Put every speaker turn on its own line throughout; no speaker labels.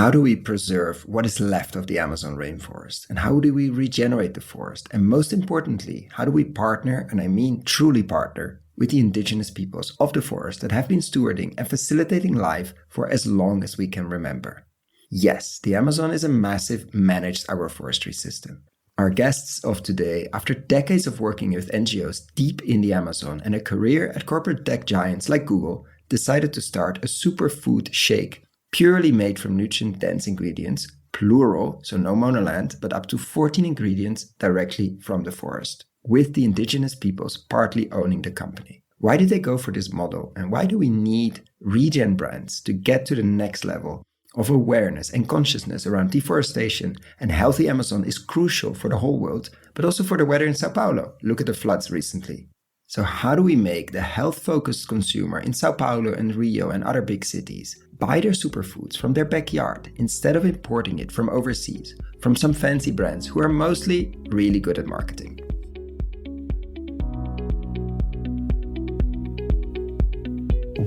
How do we preserve what is left of the Amazon rainforest? And how do we regenerate the forest? And most importantly, how do we partner, and I mean truly partner, with the indigenous peoples of the forest that have been stewarding and facilitating life for as long as we can remember? Yes, the Amazon is a massive managed agroforestry system. Our guests of today, after decades of working with NGOs deep in the Amazon and a career at corporate tech giants like Google, decided to start a superfood shake purely made from nutrient-dense ingredients, plural, so no monoland, but up to 14 ingredients directly from the forest, with the indigenous peoples partly owning the company. Why did they go for this model, and why do we need regen brands to get to the next level of awareness and consciousness around deforestation? And healthy Amazon is crucial for the whole world, but also for the weather in Sao Paulo. Look at the floods recently. So how do we make the health-focused consumer in Sao Paulo and Rio and other big cities buy their superfoods from their backyard instead of importing it from overseas, from some fancy brands who are mostly really good at marketing?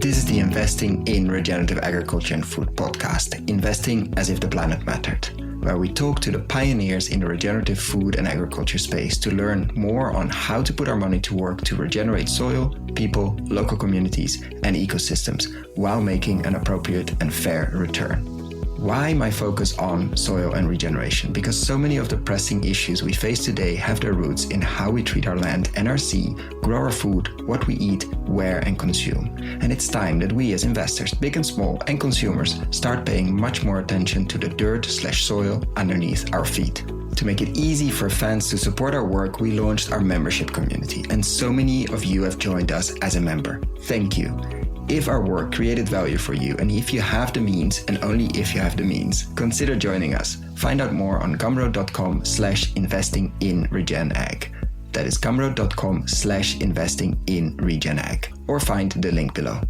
This is the Investing in Regenerative Agriculture and Food podcast, investing as if the planet mattered, where we talk to the pioneers in the regenerative food and agriculture space to learn more on how to put our money to work to regenerate soil, people, local communities, and ecosystems while making an appropriate and fair return. Why my focus on soil and regeneration? Because so many of the pressing issues we face today have their roots in how we treat our land and our sea, grow our food, what we eat, where and consume. And it's time that we as investors, big and small, and consumers start paying much more attention to the dirt/soil underneath our feet. To make it easy for fans to support our work, we launched our membership community, and so many of you have joined us as a member. Thank you. If our work created value for you, and if you have the means, and only if you have the means, consider joining us. Find out more on gumroad.com/investing-in-regen-ag. That is gumroad.com/investing-in-regen-ag. Or find the link below.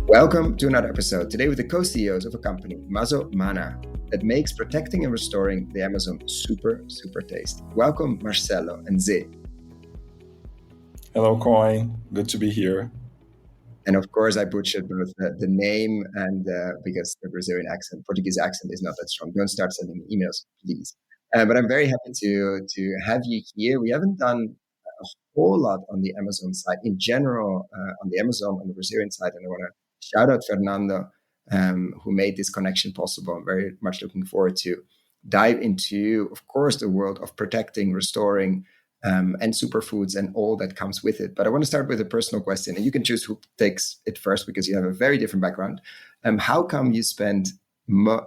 Welcome to another episode, today with the co-CEOs of a company, Mazo Mana, that makes protecting and restoring the Amazon super tasty. Welcome, Marcelo and Zé.
Hello, Koen. Good to be here.
And of course, I butchered both the name and because the Brazilian accent, Portuguese accent is not that strong. Don't start sending me emails, please. But I'm very happy to have you here. We haven't done a whole lot on the Amazon side. In general, on the Amazon, on the Brazilian side, and I want to shout out Fernando, who made this connection possible. I'm very much looking forward to dive into, of course, the world of protecting, restoring, and superfoods and all that comes with it. But I want to start with a personal question, and you can choose who takes it first because you have a very different background. How come you spend,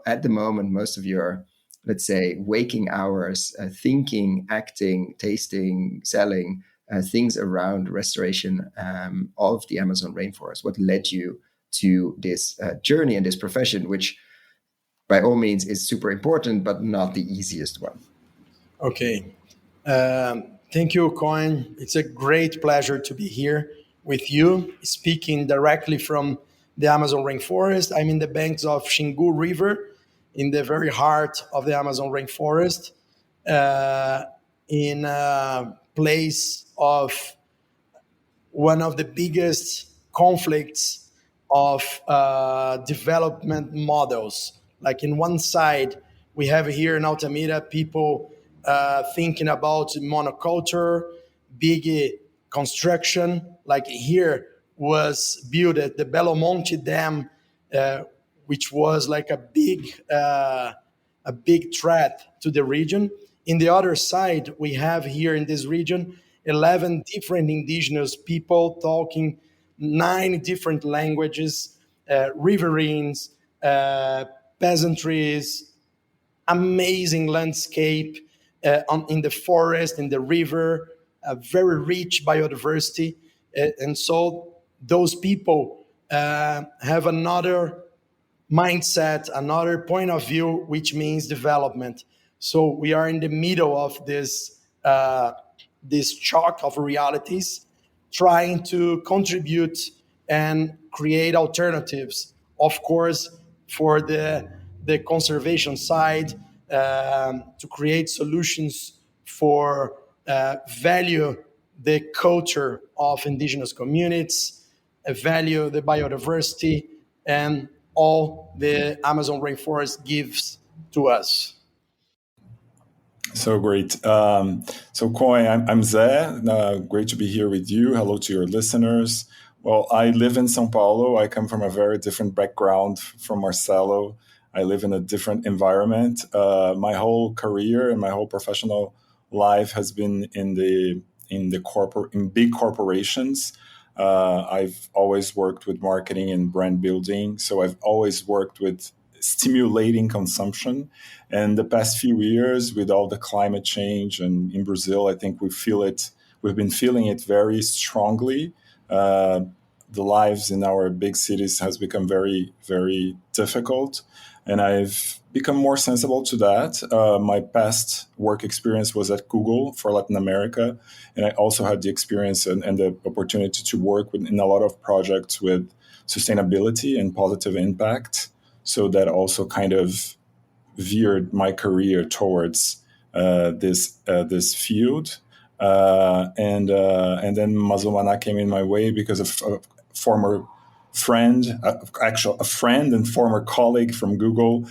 at the moment, most of your, let's say, waking hours thinking, acting, tasting, selling things around restoration of the Amazon rainforest? What led you to this journey and this profession, which by all means is super important, but not the easiest one?
Okay. Thank you, Koen. It's a great pleasure to be here with you, speaking directly from the Amazon rainforest. I'm in the banks of Xingu River, in the very heart of the Amazon rainforest, in a place of one of the biggest conflicts of development models. Like in one side, we have here in Altamira people thinking about monoculture, big construction. Like here was built at the Belo Monte Dam, which was like a big threat to the region. In the other side, we have here in this region 11 different indigenous people talking 9 different languages, riverines, peasantries, amazing landscape in the forest, in the river, very rich biodiversity. And so those people have another mindset, another point of view, which means development. So we are in the middle of this shock of realities, trying to contribute and create alternatives, of course, for the conservation side, to create solutions for value the culture of indigenous communities, value the biodiversity, and all the Amazon rainforest gives to us.
So great. So Koen, I'm Zé. Great to be here with you. Hello to your listeners. Well, I live in São Paulo. I come from a very different background from Marcelo. I live in a different environment. My whole career and my whole professional life has been in big corporations. I've always worked with marketing and brand building. So I've always worked with stimulating consumption. And the past few years, with all the climate change and in Brazil, I think we've been feeling it very strongly. The lives in our big cities has become very, very difficult. And I've become more sensible to that. My past work experience was at Google for Latin America. And I also had the experience and the opportunity to work in a lot of projects with sustainability and positive impact. So that also kind of veered my career towards this field. And then Mazomana came in my way because of a former friend, a friend and former colleague from Google.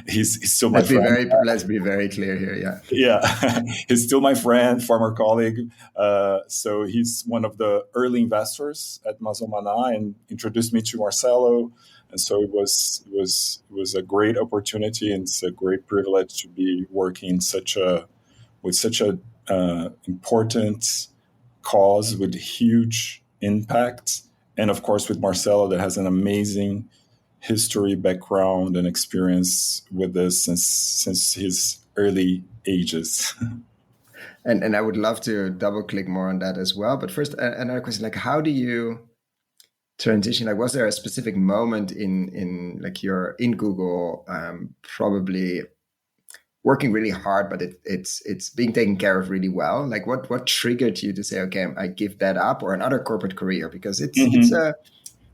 He's still my friend.
Let's be very clear here. Yeah.
Yeah, he's still my friend, former colleague. So he's one of the early investors at Mazomana and introduced me to Marcelo. And so it was a great opportunity, and it's a great privilege to be working with such a important cause with huge impact, and of course with Marcelo that has an amazing history, background, and experience with this since his early ages.
And I would love to double click more on that as well. But first, another question: like, how do you transition? Like, was there a specific moment in like you're in Google, probably working really hard, but it's being taken care of really well? Like, what triggered you to say, okay, I give that up, or another corporate career? Because it's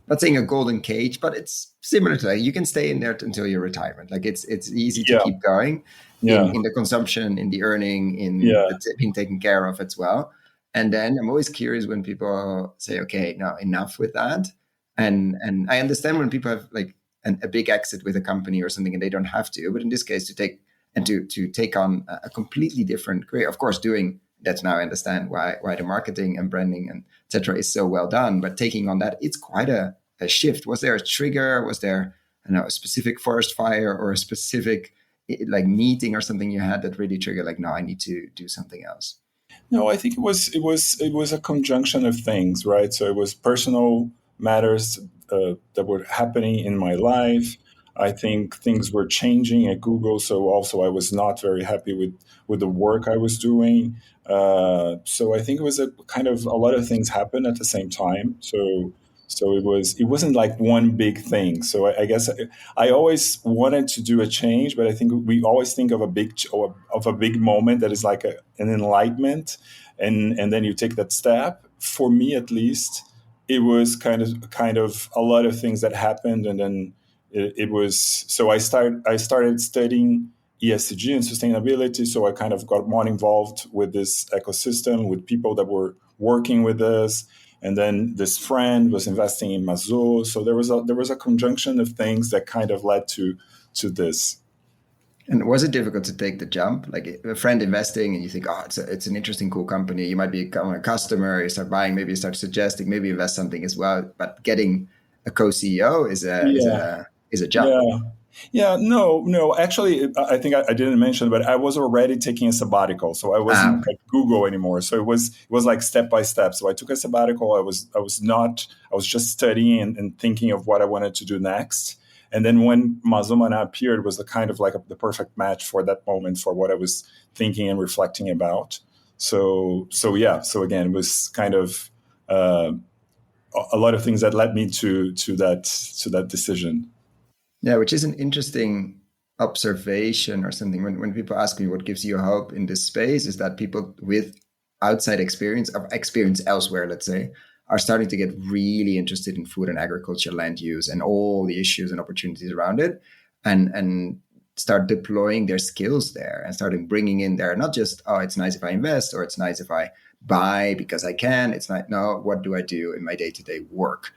not saying a golden cage, but it's similar to that. You can stay in there until your retirement. Like it's easy to keep going in the consumption, in the earning, in the being taken care of as well. And then I'm always curious when people say, okay, now enough with that. And I understand when people have like a big exit with a company or something and they don't have to, but in this case to take on a completely different career, of course, that's now I understand why the marketing and branding and etc. is so well done, but taking on that, it's quite a shift. Was there a trigger? Was there, I don't know, a specific forest fire or a specific like meeting or something you had that really triggered like, no, I need to do something else?
No, I think it was a conjunction of things, right? So it was personal matters that were happening in my life. I think things were changing at Google, so also I was not very happy with the work I was doing. So I think it was a kind of a lot of things happened at the same time. So it wasn't like one big thing. So I guess I always wanted to do a change, but I think we always think of a big moment that is like an enlightenment, and then you take that step. For me, at least, it was kind of a lot of things that happened, and then it was. So I started studying ESG and sustainability. So I kind of got more involved with this ecosystem, with people that were working with us. And then this friend was investing in Mazo. So there was a conjunction of things that kind of led to this.
And was it difficult to take the jump? Like a friend investing and you think, oh, it's an interesting, cool company. You might become a customer, you start buying, maybe you start suggesting, maybe invest something as well. But getting a co-CEO is a jump.
Yeah, no. Actually, I think I didn't mention, but I was already taking a sabbatical, so I wasn't at Google anymore. So it was like step by step. So I took a sabbatical. I was just studying and thinking of what I wanted to do next. And then when Mazomana appeared, it was the kind of like the perfect match for that moment for what I was thinking and reflecting about. So again, it was kind of a lot of things that led me to that decision.
Yeah, which is an interesting observation or something. When people ask me what gives you hope in this space, is that people with outside experience elsewhere, let's say, are starting to get really interested in food and agriculture, land use, and all the issues and opportunities around it. And start deploying their skills there and starting bringing in there, not just, oh, it's nice if I invest or it's nice if I buy because I can. It's not, no, what do I do in my day-to-day work?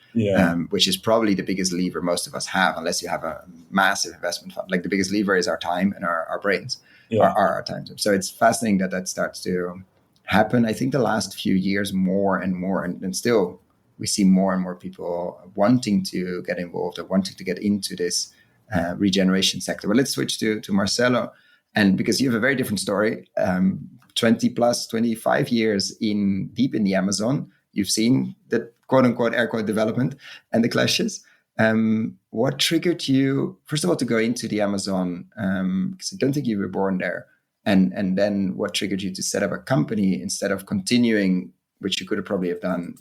Which is probably the biggest lever most of us have, unless you have a massive investment fund. Like the biggest lever is our time and our brains, our time. So it's fascinating that starts to happen. I think the last few years more and more, and still we see more and more people wanting to get involved or wanting to get into this regeneration sector. But let's switch to Marcelo. And because you have a very different story, 20 plus 25 years deep in the Amazon, you've seen the quote unquote air quote development and the clashes. What triggered you, first of all, to go into the Amazon? Because I don't think you were born there. And then what triggered you to set up a company instead of continuing, which you could have probably have done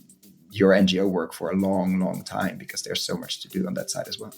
your NGO work for a long, long time, because there's so much to do on that side as well.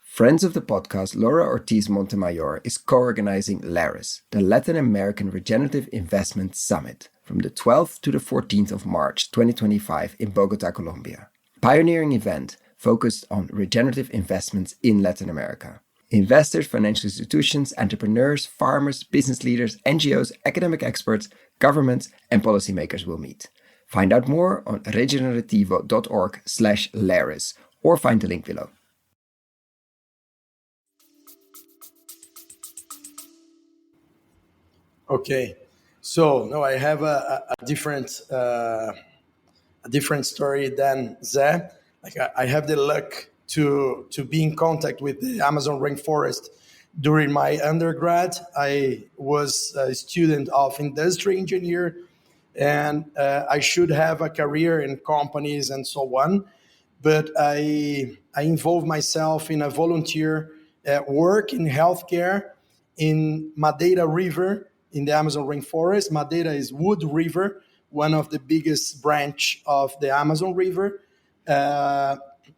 Friends of the podcast, Laura Ortiz Montemayor is co-organizing LARIS, the Latin American Regenerative Investment Summit, from the 12th to the 14th of March 2025 in Bogota, Colombia. Pioneering event focused on regenerative investments in Latin America. Investors, financial institutions, entrepreneurs, farmers, business leaders, NGOs, academic experts, governments, and policymakers will meet. Find out more on regenerativo.org/LARIS or find the link below.
Okay, so no, I have a different story than Zé. Like I have the luck to be in contact with the Amazon rainforest during my undergrad. I was a student of industry engineer, and I should have a career in companies and so on. But I involved myself in a volunteer work in healthcare in Madeira River in the Amazon rainforest. Madeira is Wood River, one of the biggest branch of the Amazon River,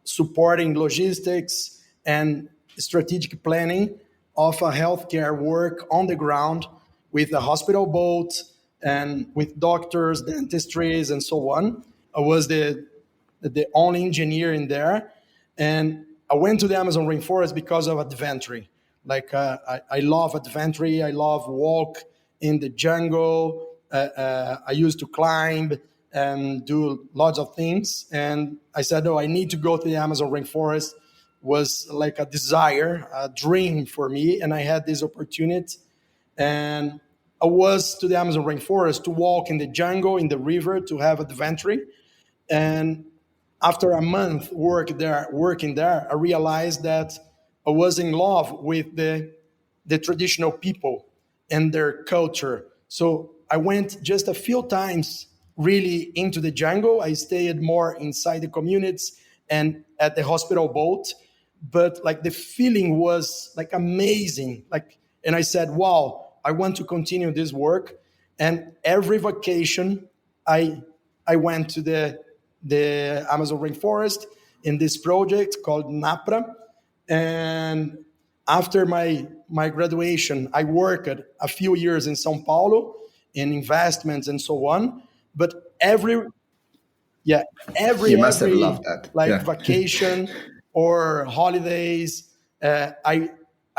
supporting logistics and strategic planning of a healthcare work on the ground with a hospital boat and with doctors, dentistries, and so on. I was the only engineer in there. And I went to the Amazon rainforest because of adventure. Like I love adventure. I love walk in the jungle. I used to climb and do lots of things. And I said, I need to go to the Amazon rainforest. Was like a desire, a dream for me. And I had this opportunity. And I was to the Amazon rainforest to walk in the jungle, in the river, to have adventure. And after a month working there, I realized that I was in love with the traditional people and their culture. So I went just a few times really into the jungle. I stayed more inside the communities and at the hospital boat. But like the feeling was like amazing. And I said, wow, I want to continue this work. And every vacation, I went to the Amazon rainforest in this project called NAPRA. And after my graduation, I worked a few years in São Paulo in investments and so on. But every
you must have loved that.
Vacation or holidays, I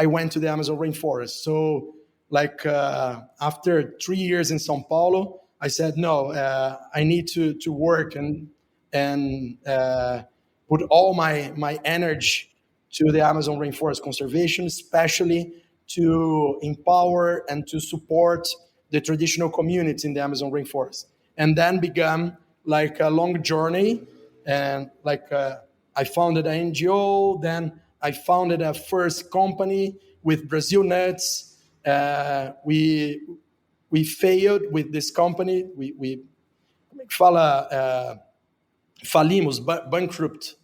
went to the Amazon rainforest. So after 3 years in São Paulo, I said, no, I need to work and put all my energy to the Amazon rainforest conservation, especially to empower and to support the traditional communities in the Amazon rainforest. And then began like a long journey. And I founded an NGO, then I founded a first company with Brazil Nuts. We failed with this company. We falimos, bankrupt.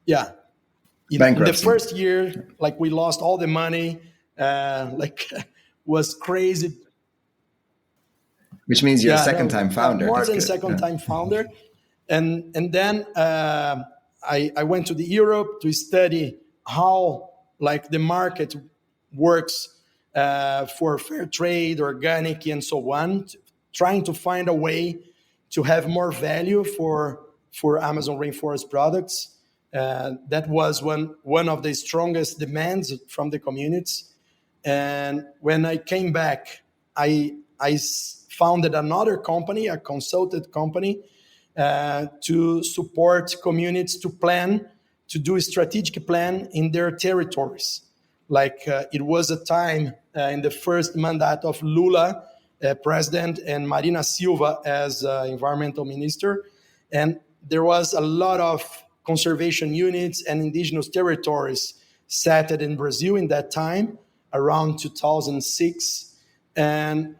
Yeah. In the first year, we lost all the money, was crazy.
Which means you're a second-time founder.
More than second-time founder. And then I went to Europe to study how the market works for fair trade, organic, and so on, trying to find a way to have more value for for Amazon rainforest products. That was one of the strongest demands from the communities. And when I came back, I founded another company, a consulted company, to support communities to do a strategic plan in their territories. Like it was a time in the first mandate of Lula, president, and Marina Silva as environmental minister. And there was a lot of conservation units and indigenous territories set in Brazil in that time, around 2006. And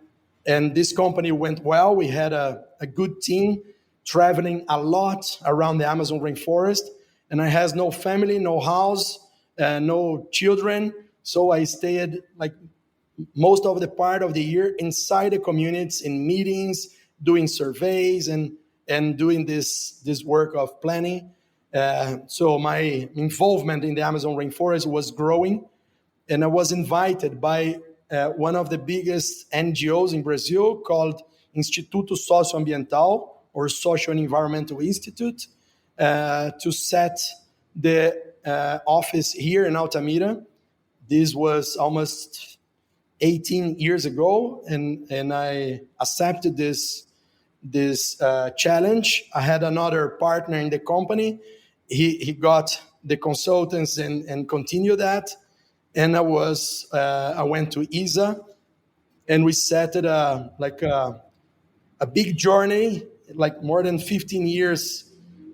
this company went well. We had a good team traveling a lot around the Amazon rainforest. And I had no family, no house, no children. So I stayed like most of the part of the year inside the communities in meetings, doing surveys and doing this work of planning. So my involvement in the Amazon rainforest was growing, and I was invited by one of the biggest NGOs in Brazil called Instituto Socioambiental, or Social and Environmental Institute, to set the office here in Altamira. This was almost 18 years ago, and I accepted this challenge. I had another partner in the company. He got the consultants and continued that. And I went to ISA, and we set it a big journey, like more than 15 years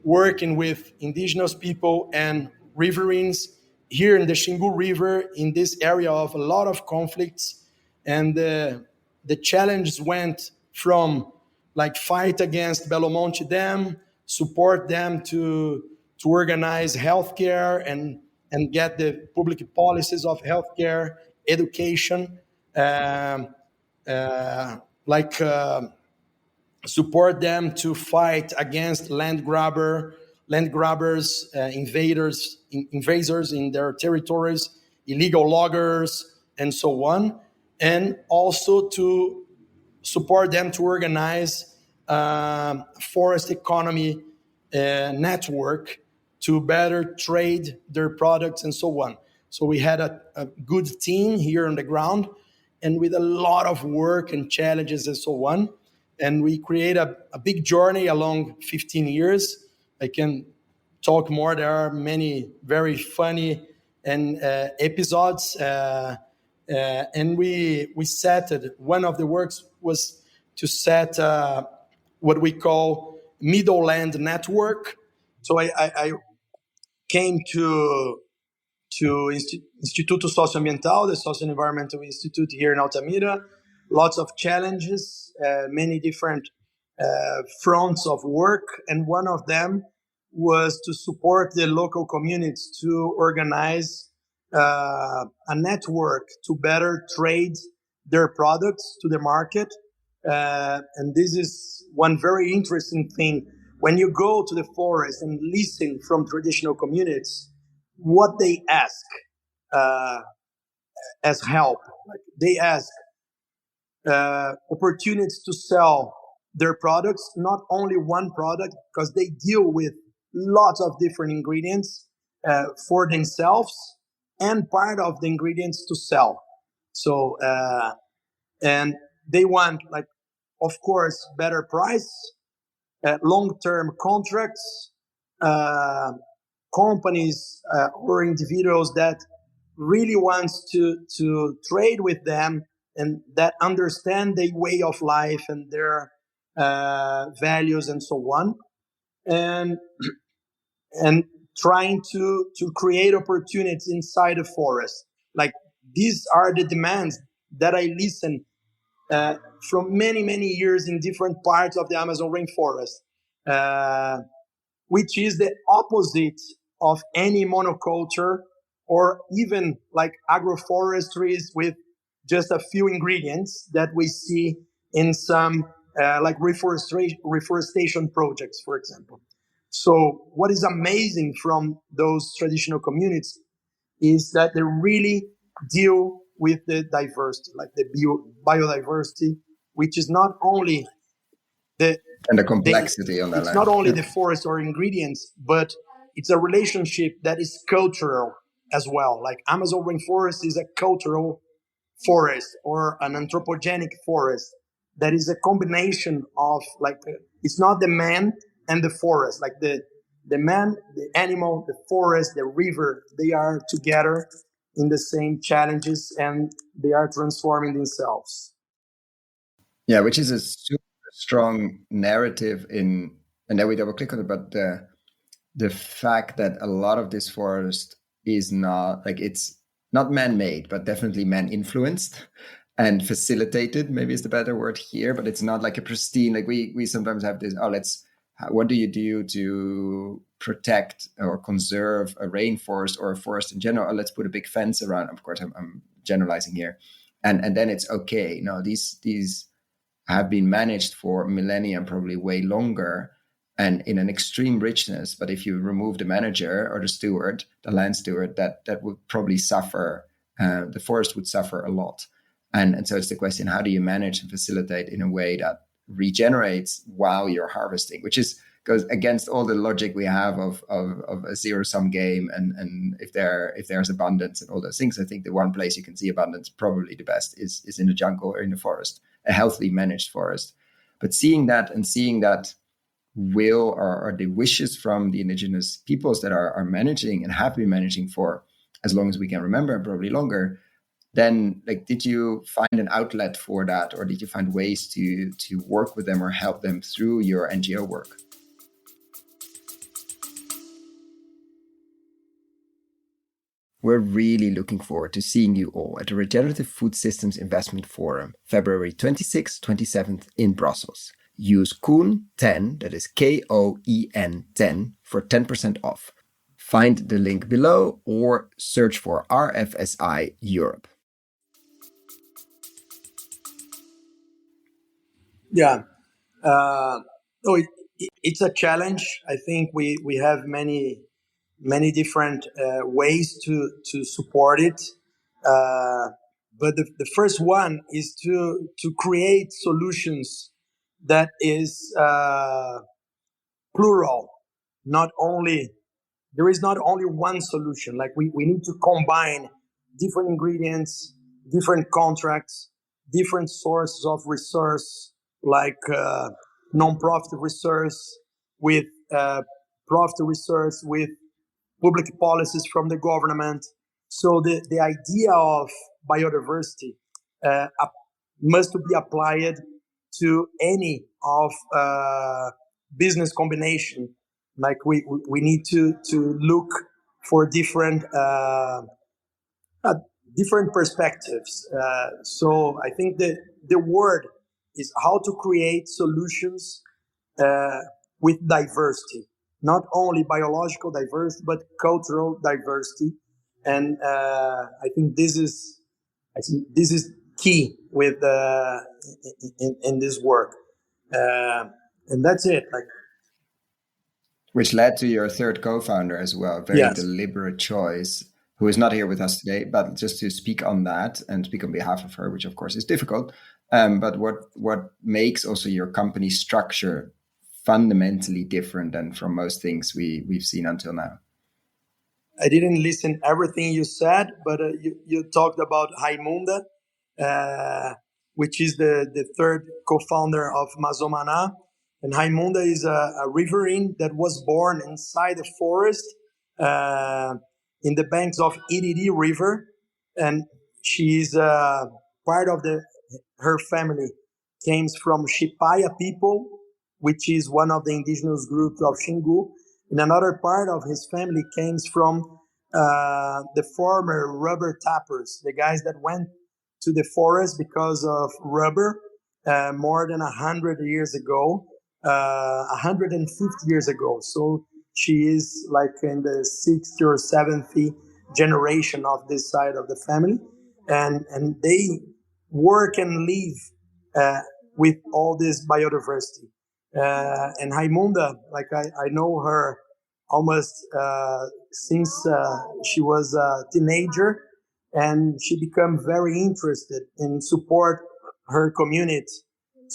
working with indigenous people and riverines here in the Xingu River, in this area of a lot of conflicts. And the challenge went from like fight against Belo Monte Dam, support them to organize healthcare and get the public policies of healthcare, education, support them to fight against land grabbers, invaders in their territories, illegal loggers, and so on, and also to support them to organize forest economy network to better trade their products and so on. So we had a good team here on the ground, and with a lot of work and challenges and so on. And we create a big journey along 15 years. I can talk more. There are many very funny and episodes. And we set it. One of the works was to set what we call Middle Land Network. So I came to Instituto Socioambiental, the Social and Environmental Institute here in Altamira. Lots of challenges, many different fronts of work, and one of them was to support the local communities to organize a network to better trade their products to the market. And this is one very interesting thing. When you go to the forest and listen from traditional communities, what they ask as help, like they ask opportunities to sell their products, not only one product, because they deal with lots of different ingredients for themselves and part of the ingredients to sell. So, and they want, like, of course, better price, long-term contracts, companies or individuals that really wants to trade with them and that understand their way of life and their values and so on, and trying to create opportunities inside the forest. Like, these are the demands that I listen from many years in different parts of the Amazon rainforest, which is the opposite of any monoculture or even like agroforestries with just a few ingredients that we see in some like reforestation projects, for example. So what is amazing from those traditional communities is that they really deal with the diversity, like the biodiversity, which is not only the
And the complexity on that
it's
land.
not only the forest or ingredients, but it's a relationship that is cultural as well. Like Amazon rainforest is a cultural forest or an anthropogenic forest that is a combination of like it's not the man and the forest, like the man, the animal, the forest, the river, they are together in the same challenges and they are transforming themselves.
Yeah, which is a super strong narrative in, and then we double click on it, but the fact that a lot of this forest is not like, it's not man-made, but definitely man-influenced and facilitated, maybe is the better word here, but it's not like a pristine, like we sometimes have this, what do you do to protect or conserve a rainforest or a forest in general? Oh, let's put a big fence around. Of course, I'm generalizing here. And then it's okay. No, these have been managed for millennia, probably way longer, and in an extreme richness. But if you remove the manager or the steward, the land steward, that would probably suffer. The forest would suffer a lot. And so it's the question, how do you manage and facilitate in a way that regenerates while you're harvesting, which goes against all the logic we have of a zero-sum game. And if there's abundance and all those things, I think the one place you can see abundance probably the best is in the jungle or in the forest, a healthily managed forest. But seeing that will or the wishes from the indigenous peoples that are managing and have been managing for as long as we can remember, probably longer, then like, did you find an outlet for that, or did you find ways to work with them or help them through your NGO work? We're really looking forward to seeing you all at the Regenerative Food Systems Investment Forum, February 26th, 27th in Brussels. Use Koen 10, that is KOEN 10, for 10% off. Find the link below or search for RFSI Europe.
Yeah. It's a challenge. I think we have many different ways to support it. But the first one is to create solutions that is plural. Not only there is not only one solution. Like we need to combine different ingredients, different contracts, different sources of resource, like non-profit resource with profit resource with public policies from the government. So the idea of biodiversity must be applied to any of business combination. Like we need to look for different perspectives. So I think that the word is how to create solutions uh, with diversity, not only biological diversity but cultural diversity, and I think this is key with in this work, and that's it. Like,
which led to your third co-founder as well. Very
yes.
deliberate choice, who is not here with us today, but just to speak on that and speak on behalf of her, which of course is difficult. But what makes also your company structure fundamentally different than from most things we've seen until now?
I didn't listen everything you said, but you talked about Raimunda, which is the third co-founder of Mazomana. And Raimunda is a riverine that was born inside the forest in the banks of Iriri River. And she is part of her family came from Shipaya people, which is one of the indigenous groups of Xingu. And another part of his family came from the former rubber tappers, the guys that went to the forest because of rubber more than 100 years ago, 150 years ago. So she is like in the 60 or 70 generation of this side of the family. And they work and live with all this biodiversity. And Raimunda, like I know her almost since she was a teenager, and she became very interested in support her community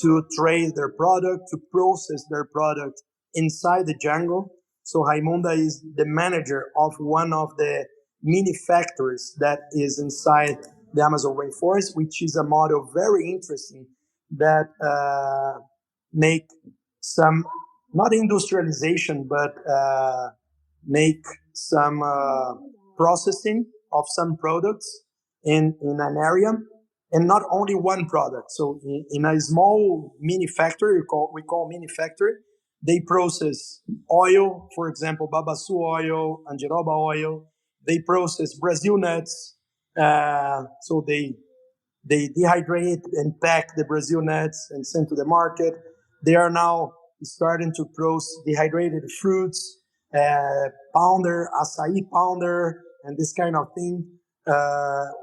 to trade their product, to process their product inside the jungle. So Raimunda is the manager of one of the mini factories that is inside the Amazon rainforest, which is a model very interesting that make some, not industrialization, but make some processing of some products in an area, and not only one product. So in a small mini factory, we call mini factory, they process oil, for example, babaçu oil, andiroba oil. They process Brazil nuts. So they dehydrate and pack the Brazil nuts and send to the market. They are now starting to process dehydrated fruits, pounder, acai pounder, and this kind of thing.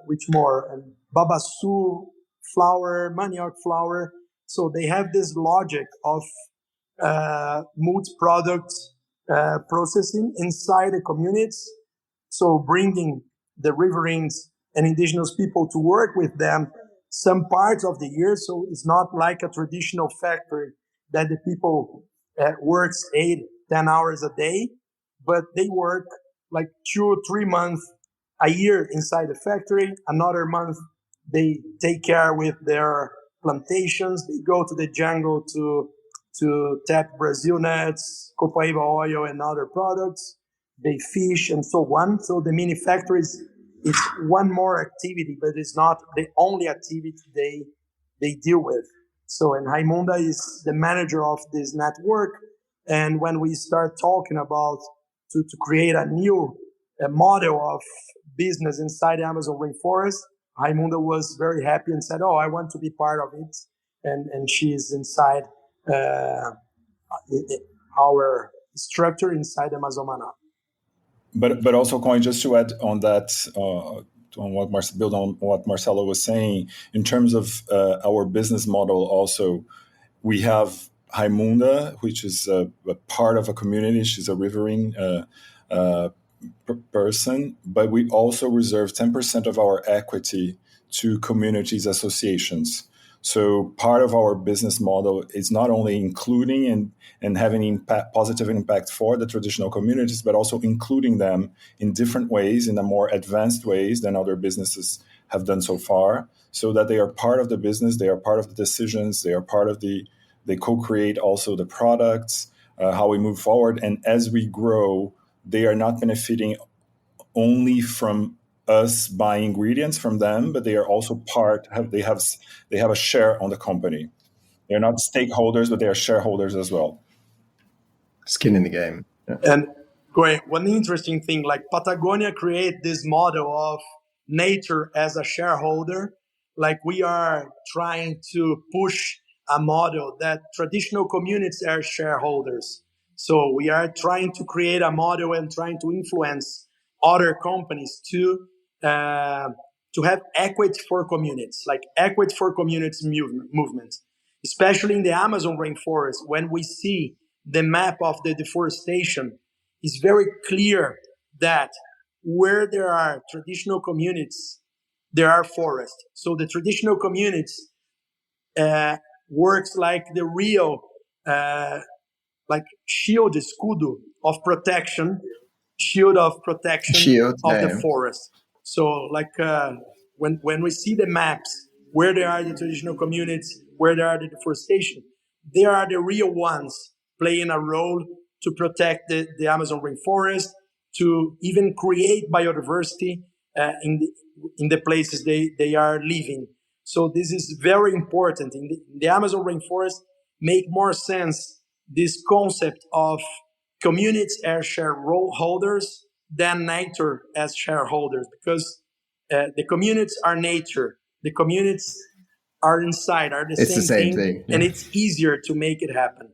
Which more? And babaçu flour, manioc flour. So they have this logic of multi-product processing inside the communities. So bringing the riverines and indigenous people to work with them some parts of the year. So it's not like a traditional factory that the people works 8-10 hours a day, but they work like 2 or 3 months a year inside the factory. Another month they take care with their plantations. They go to the jungle to tap Brazil nuts, copaíba oil, and other products. They fish and so on. So the mini factories, it's one more activity, but it's not the only activity they deal with. So, and Raimunda is the manager of this network. And when we start talking about to create a new model of business inside the Amazon rainforest, Raimunda was very happy and said, "Oh, I want to be part of it." And she is inside our structure inside Amazon Mana.
But also, Koen, just to add on that, build on what Marcelo was saying, in terms of our business model also, we have Raimunda, which is a part of a community. She's a riverine person, but we also reserve 10% of our equity to communities associations. So part of our business model is not only including and having positive impact for the traditional communities, but also including them in different ways, in a more advanced ways than other businesses have done so far, so that they are part of the business, they are part of the decisions, they co-create also the products, how we move forward. And as we grow, they are not benefiting only from us buying ingredients from them, but they are also they have a share on the company. They're not stakeholders, but they are shareholders as well.
Skin in the game. Yeah.
And great. One interesting thing, like Patagonia create this model of nature as a shareholder. Like we are trying to push a model that traditional communities are shareholders. So we are trying to create a model and trying to influence other companies to have equity for communities, like equity for communities movement, especially in the Amazon rainforest. When we see the map of the deforestation, it's very clear that where there are traditional communities, there are forests. So the traditional communities works like the real like shield, escudo of protection, shield of the forest. So like when we see the maps where there are the traditional communities, where there are the deforestation, they are the real ones playing a role to protect the Amazon rainforest, to even create biodiversity in the places they are living. So this is very important. In the Amazon rainforest, make more sense this concept of communities as shareholders than nature as shareholders, because the communities are nature. The communities are inside, are the same thing. Yeah. And it's easier to make it happen.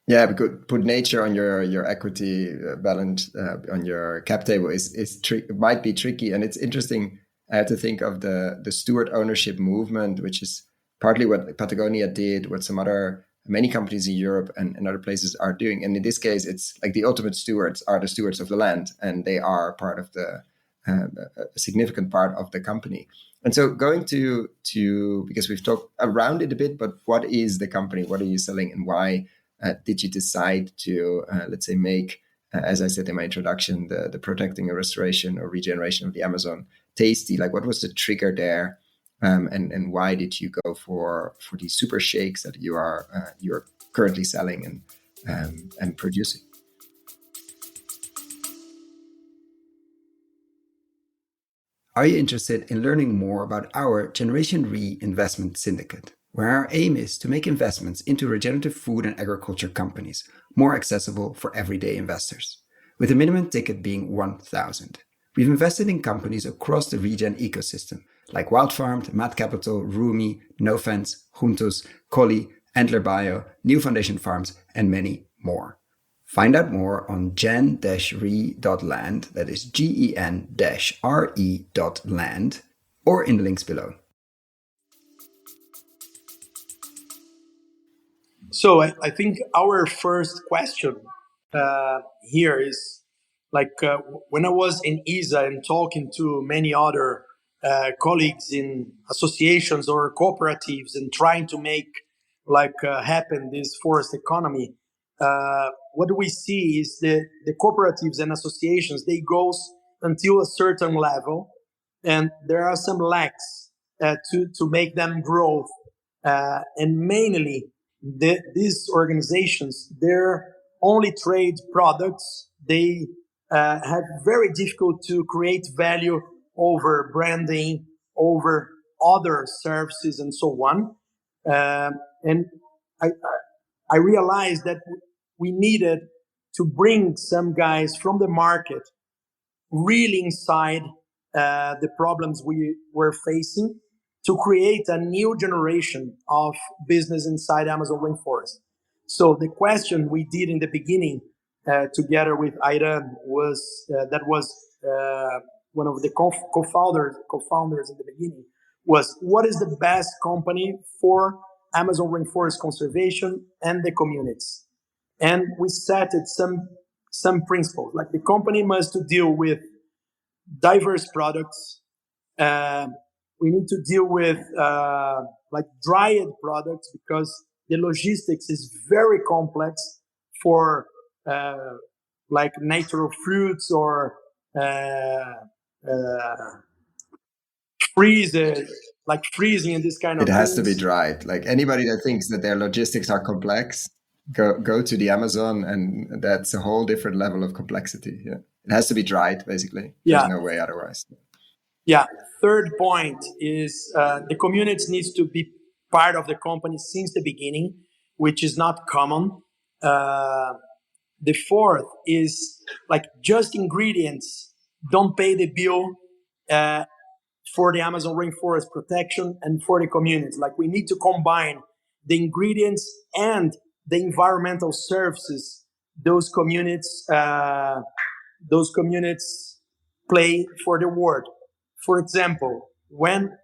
Yeah, because put nature on your equity balance on your cap table might be tricky, and it's interesting to think of the steward ownership movement, which is partly what Patagonia did, what many companies in Europe and other places are doing. And in this case, it's like the ultimate stewards are the stewards of the land, and they are part of the a significant part of the company. And so going to because we've talked around it a bit, but what is the company? What are you selling, and why did you decide to, let's say, make, as I said in my introduction, the protecting and restoration or regeneration of the Amazon tasty? Like, what was the trigger there, and why did you go for these super shakes that you're currently selling and producing? Are you interested in learning more about our Generation Re Investment Syndicate, where our aim is to make investments into regenerative food and agriculture companies more accessible for everyday investors, with the minimum ticket being 1,000. We've invested in companies across the regen ecosystem, like Wild Farmed, Mad Capital, Rumi, No Fence, Juntos, Collie, Antler Bio, New Foundation Farms, and many more. Find out more on gen-re.land, that is gen-re.land, or in the links below.
So I think our first question here is, like, when I was in ISA and talking to many other colleagues in associations or cooperatives and trying to make happen this forest economy, what do we see is the cooperatives and associations, they goes until a certain level, and there are some lacks to make them grow. And mainly, these organizations, they're only trade products. They have very difficult to create value over branding, over other services, and so on. And I realized that we needed to bring some guys from the market really inside the problems we were facing, to create a new generation of business inside Amazon rainforest. So the question we did in the beginning, together with Iran, was one of the co-founders in the beginning, was, what is the best company for Amazon rainforest conservation and the communities? And we set some principles, like the company must deal with diverse products. We need to deal with dried products, because the logistics is very complex for natural fruits or freezing and this kind of
things. It has
things.
to be dried. Like, anybody that thinks that their logistics are complex, go to the Amazon, and that's a whole different level of complexity. Yeah, it has to be dried, basically. There's no way otherwise.
Yeah. Third point is the community needs to be part of the company since the beginning, which is not common. The fourth is, just ingredients don't pay the bill for the Amazon rainforest protection and for the communities. We need to combine the ingredients and the environmental services those communities play for the world. For example, when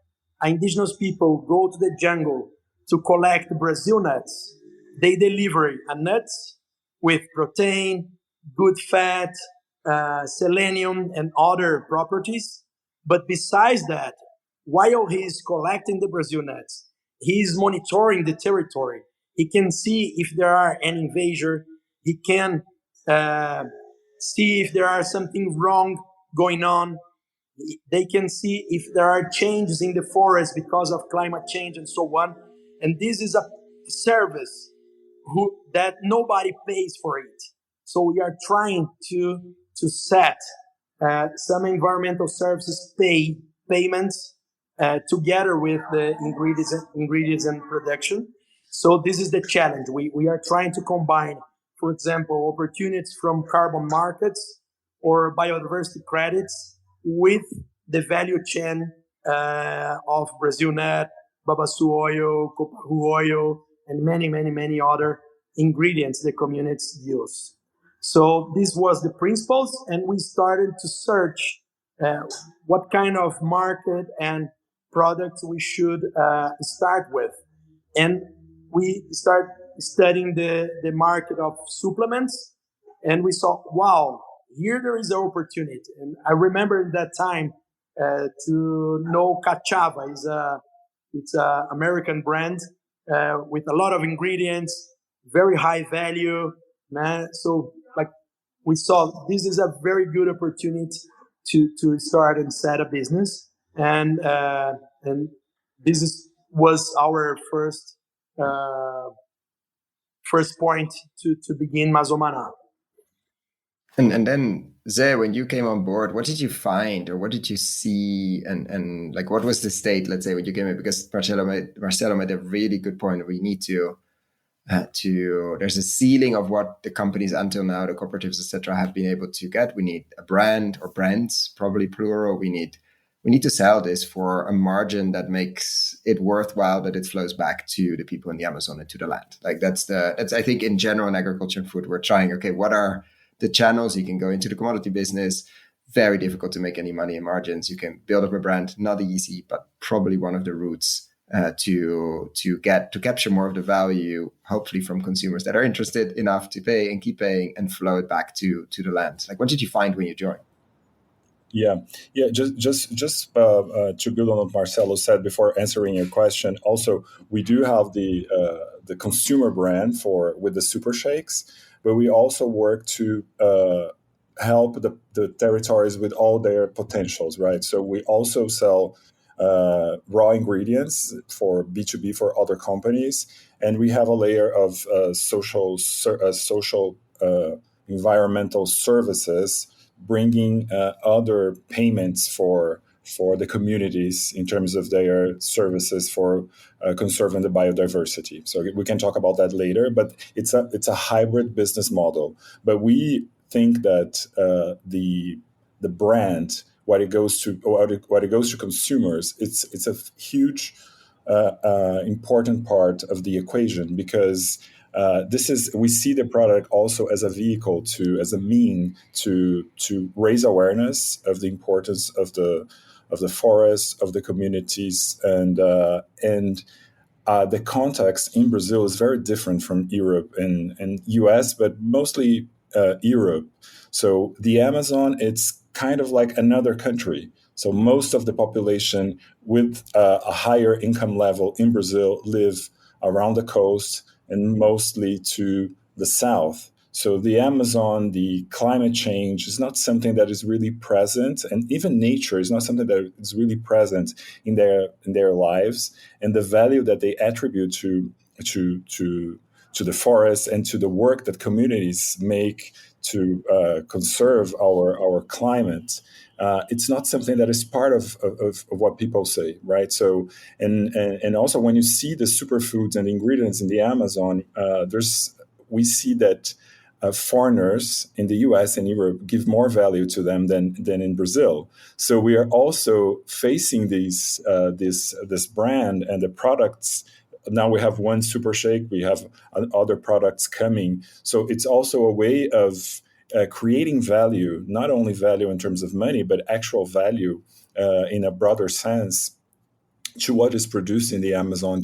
indigenous people go to the jungle to collect Brazil nuts, they deliver a nut with protein, good fat, selenium, and other properties. But besides that, while he is collecting the Brazil nuts, he is monitoring the territory. He can see if there are any invasion. He can see if there are something wrong going on. They can see if there are changes in the forest because of climate change and so on. And this is a service that nobody pays for it. So we are trying to set some environmental services payments together with the ingredients and production. So this is the challenge. We are trying to combine, for example, opportunities from carbon markets or biodiversity credits with the value chain of Brazil nut, babaçu oil, coparu oil, and many, many, many other ingredients the communities use. So this was the principles, and we started to search what kind of market and products we should start with. And we start studying the market of supplements, and we saw, wow, here there is an opportunity. And I remember in that time to know Cachava is it's a American brand with a lot of ingredients, very high value, man. So like we saw, this is a very good opportunity to start and set a business, and this was our first point to begin Mazomana.
And then Zé, when you came on board, what did you find, or what did you see, and like what was the state? Let's say when you came in, because Marcelo made a really good point. We need to there's a ceiling of what the companies until now, the cooperatives, etc., have been able to get. We need a brand or brands, probably plural. We need to sell this for a margin that makes it worthwhile, that it flows back to the people in the Amazon and to the land. Like that's I think in general in agriculture and food, we're trying, okay, what are the channels? You can go into the commodity business, very difficult to make any money in margins. You can build up a brand, not easy, but probably one of the routes to capture more of the value, hopefully from consumers that are interested enough to pay and keep paying and flow it back to the land. Like, what did you find when you joined?
Yeah. Just to build on what Marcelo said before answering your question. Also, we do have the consumer brand with the super shakes, but we also work to help the territories with all their potentials, right? So we also sell raw ingredients for B2B for other companies, and we have a layer of social environmental services, bringing other payments for the communities in terms of their services for conserving the biodiversity. So we can talk about that later, but it's a hybrid business model. But we think that the brand, what it goes to consumers, it's a huge important part of the equation, because we see the product also as a vehicle as a mean to raise awareness of the importance of the forests, of the communities, and the context in Brazil is very different from Europe and US, but mostly Europe. So the Amazon, it's kind of like another country. So most of the population with a higher income level in Brazil live around the coast and mostly to the south. So the Amazon, the climate change is not something that is really present, and even nature is not something that is really present in their lives. And the value that they attribute to the forest and to the work that communities make to conserve our climate, it's not something that is part of what people say, right? So, and also when you see the superfoods and ingredients in the Amazon, we see that foreigners in the US and Europe give more value to them than in Brazil. So we are also facing this brand and the products. Now we have one super shake, we have other products coming. So it's also a way of creating value, not only value in terms of money, but actual value in a broader sense to what is produced in the Amazon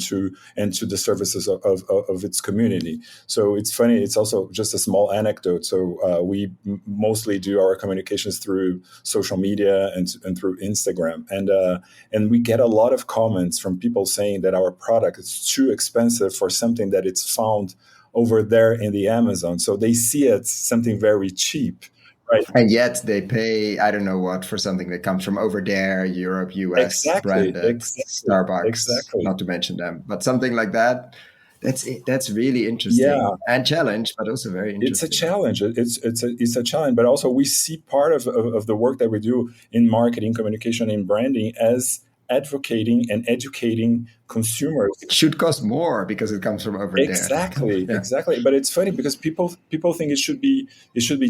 and to the services of its community. So it's funny, it's also just a small anecdote. So we mostly do our communications through social media and through Instagram. And we get a lot of comments from people saying that our product is too expensive for something that it's found over there in the Amazon. So they see it something very cheap. Right.
And yet they pay, I don't know what, for something that comes from over there, Europe, US, branded, Starbucks, not to mention them, but something like that. That's really interesting and challenge, but also very interesting.
It's a challenge. It's a challenge, but also we see part of the work that we do in marketing, communication, and branding as advocating and educating consumers.
It should cost more because it comes from over there.
Exactly. But it's funny because people think it should be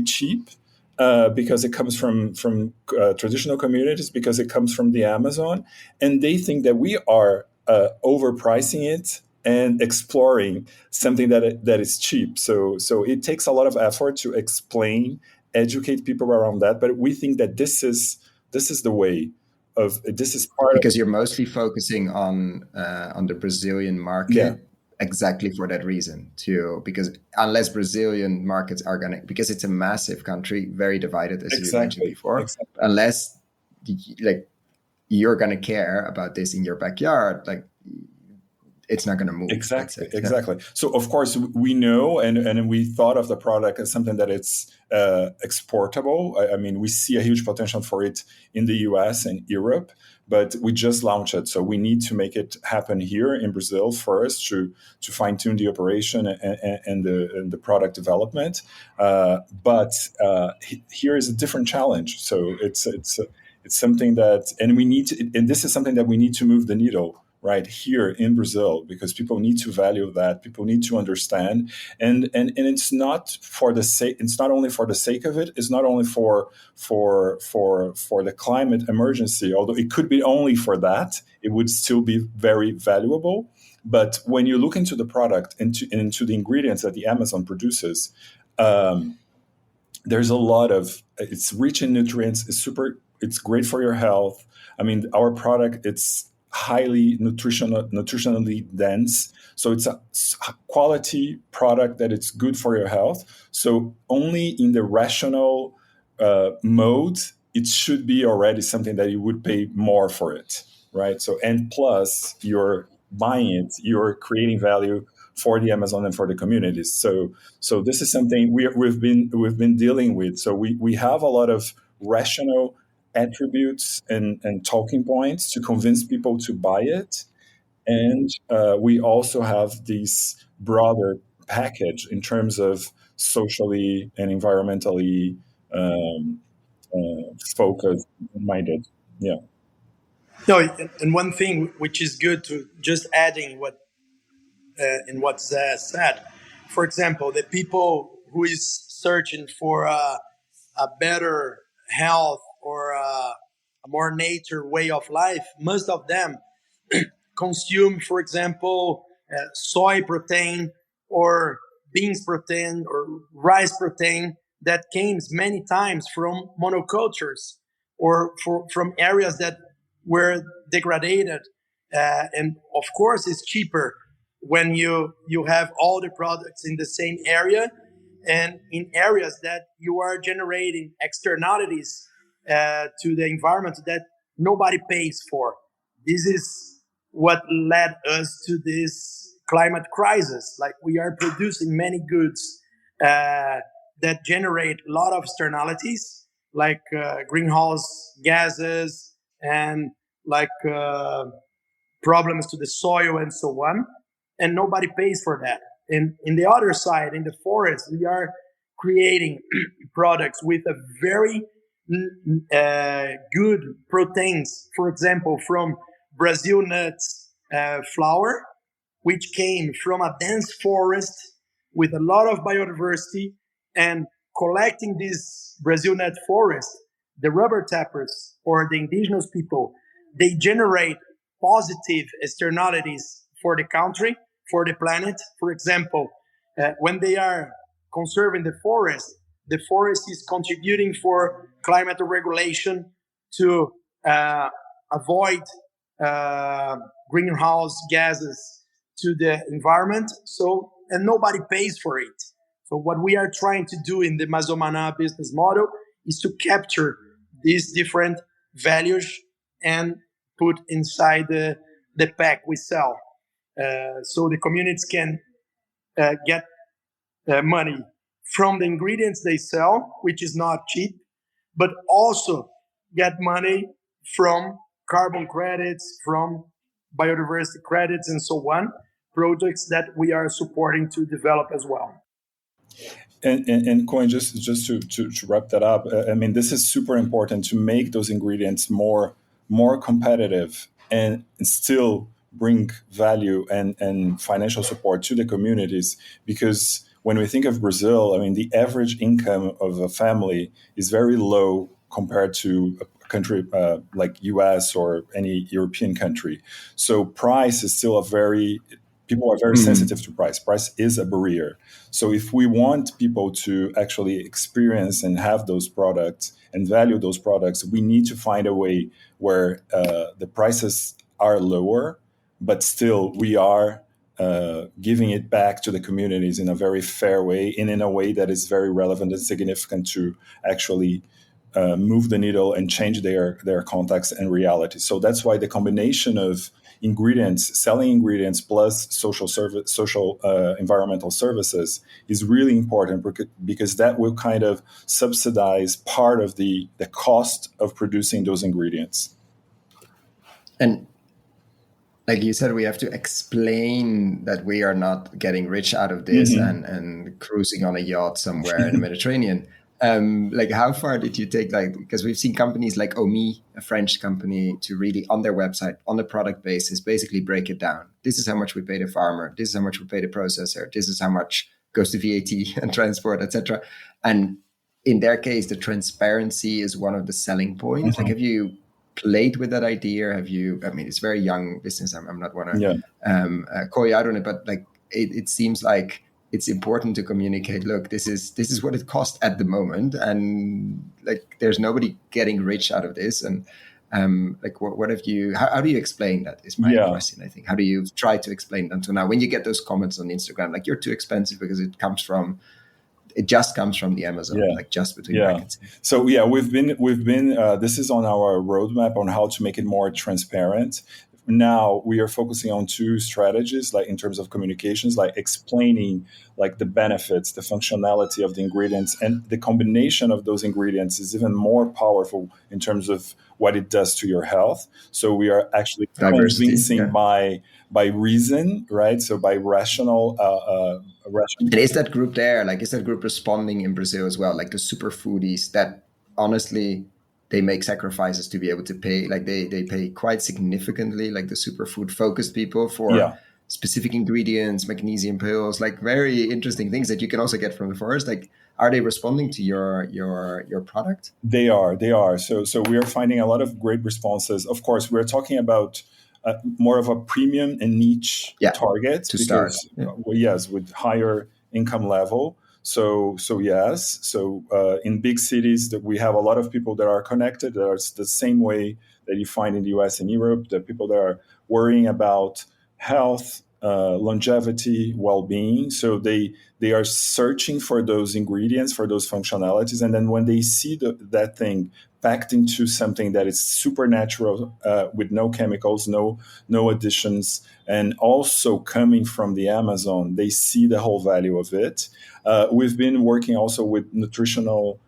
cheap. Because it comes from traditional communities, because it comes from the Amazon, and they think that we are overpricing it and exploring something that is cheap. So it takes a lot of effort to explain, educate people around that. But we think that this is the way of this is part
because you're mostly focusing on the Brazilian market.
Yeah.
exactly for that reason too, because unless Brazilian markets are going to, because it's a massive country, very divided, as you mentioned
Exactly,
before,
exactly.
unless like you're going to care about this in your backyard, like it's not going to move, let's
Exactly,
say. Yeah.
exactly. So of course we know, and we thought of the product as something that it's exportable. I mean, we see a huge potential for it in the US and Europe, but we just launched it, so we need to make it happen here in Brazil first to fine tune the operation and the product development. But here is a different challenge. So it's something that, and we need to, and this is something that we need to move the needle right here in Brazil, because people need to value that, people need to understand, and it's not for the sake, it's not only for the sake of it, it's not only for the climate emergency, although it could be only for that, it would still be very valuable. But when you look into the product, into the ingredients that the Amazon produces, there's a lot of, it's rich in nutrients, it's great for your health. I mean, our product, it's highly nutritionally dense, so it's a quality product that it's good for your health. So only in the rational mode, it should be already something that you would pay more for it, right? So, and plus you're buying it, you're creating value for the Amazon and for the communities. So this is something we've been dealing with. So we have a lot of rational attributes and talking points to convince people to buy it, and we also have this broader package in terms of socially and environmentally focused minded. Yeah.
No, and one thing which is good to just adding what in what Zé said. For example, the people who is searching for a better health or a more nature way of life, most of them consume, for example, soy protein or beans protein or rice protein that comes many times from monocultures or from areas that were degraded. And of course, it's cheaper when you have all the products in the same area and in areas that you are generating externalities to the environment that nobody pays for. This is what led us to this climate crisis. Like we are producing many goods that generate a lot of externalities, like greenhouse gases and like problems to the soil and so on, and nobody pays for that. And in the other side, in the forest, we are creating products with a very good proteins, for example, from Brazil nuts flour, which came from a dense forest with a lot of biodiversity. And collecting this Brazil nut forest, the rubber tappers or the indigenous people, they generate positive externalities for the country, for the planet. For example, when they are conserving the forest is contributing for climate regulation to avoid greenhouse gases to the environment. So, and nobody pays for it. So what we are trying to do in the Mazomana business model is to capture these different values and put inside the pack we sell. So the communities can get money from the ingredients they sell, which is not cheap, but also get money from carbon credits, from biodiversity credits, and so on, projects that we are supporting to develop as well.
And Koen, just to wrap that up, I mean, this is super important to make those ingredients more competitive and still bring value and financial support to the communities. Because when we think of Brazil, I mean, the average income of a family is very low compared to a country like US or any European country. So price is still a very, people are very sensitive to price. Price is a barrier. So if we want people to actually experience and have those products and value those products, we need to find a way where the prices are lower, but still we are giving it back to the communities in a very fair way and in a way that is very relevant and significant to actually move the needle and change their context and reality. So that's why the combination of ingredients, selling ingredients plus social environmental services is really important, because that will kind of subsidize part of the cost of producing those ingredients.
And like you said, we have to explain that we are not getting rich out of this and cruising on a yacht somewhere in the Mediterranean. Like, how far did you take, like, because we've seen companies like Omi, a French company, to really on their website, on a product basis, basically break it down. This is how much we pay the farmer. This is how much we pay the processor. This is how much goes to VAT and transport, etc. And in their case, the transparency is one of the selling points. Like, have you played with that idea? Have you, I mean, it's very young business. I'm not want to call you out on it, but like, it seems like it's important to communicate, look, this is what it costs at the moment. And like, there's nobody getting rich out of this. And like, what have you, how do you explain that is my question, I think. How do you try to explain them to now when you get those comments on Instagram, like, you're too expensive because it just comes from the Amazon, like, just between brackets.
So we've been this is on our roadmap on how to make it more transparent. Now we are focusing on two strategies, like in terms of communications, like explaining like the benefits, the functionality of the ingredients, and the combination of those ingredients is even more powerful in terms of what it does to your health. So we are actually convincing by reason, right? So by rational.
And is that group there? Like, is that group responding in Brazil as well? Like the super foodies that honestly, they make sacrifices to be able to pay, like they pay quite significantly, like the superfood focused people for specific ingredients, magnesium pills, like very interesting things that you can also get from the forest. Like, are they responding to your product?
They are. So we are finding a lot of great responses. Of course, we're talking about more of a premium and niche target
to start.
With higher income level. So yes. So in big cities, that we have a lot of people that are connected. That are the same way that you find in the US and Europe. The people that are worrying about health, longevity, well-being. So they are searching for those ingredients, for those functionalities, and then when they see that thing packed into something that is supernatural, with no chemicals, no additions, and also coming from the Amazon, they see the whole value of it. We've been working also with nutritional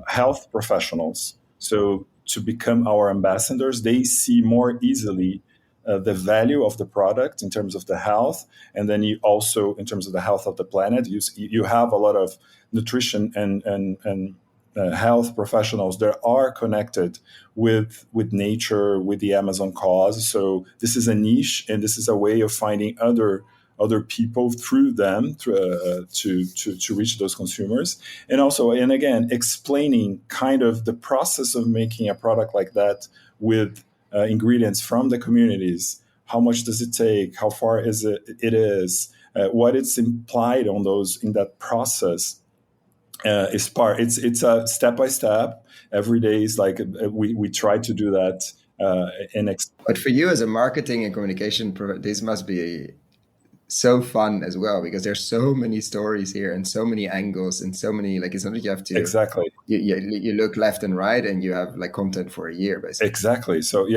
health professionals. So to become our ambassadors, they see more easily the value of the product in terms of the health, and then you also in terms of the health of the planet. You have a lot of nutrition and health professionals that are connected with nature, with the Amazon cause. So this is a niche, and this is a way of finding other people through them to reach those consumers, and also, and again, explaining kind of the process of making a product like that with ingredients from the communities. How much does it take? How far is it? What it's implied on those in that process. It's a step by step. Every day is like we try to do that.
But for you as a marketing and communication, this must be so fun as well, because there's so many stories here and so many angles and so many, like, it's not like you have to
exactly
you look left and right and you have like content for a year basically.
Exactly. So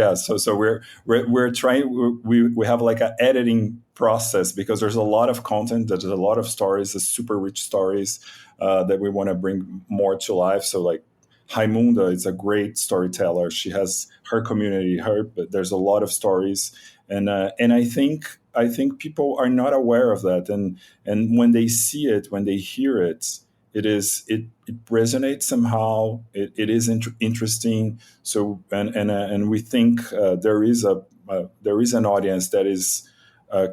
we're trying. We have like an editing process, because there's a lot of content, there's a lot of stories, the super rich stories that we want to bring more to life. So like Raimunda is a great storyteller. She has her community, but there's a lot of stories, and I think people are not aware of that, and when they see it, when they hear it, it resonates somehow. It is interesting. So and we think there is an audience that is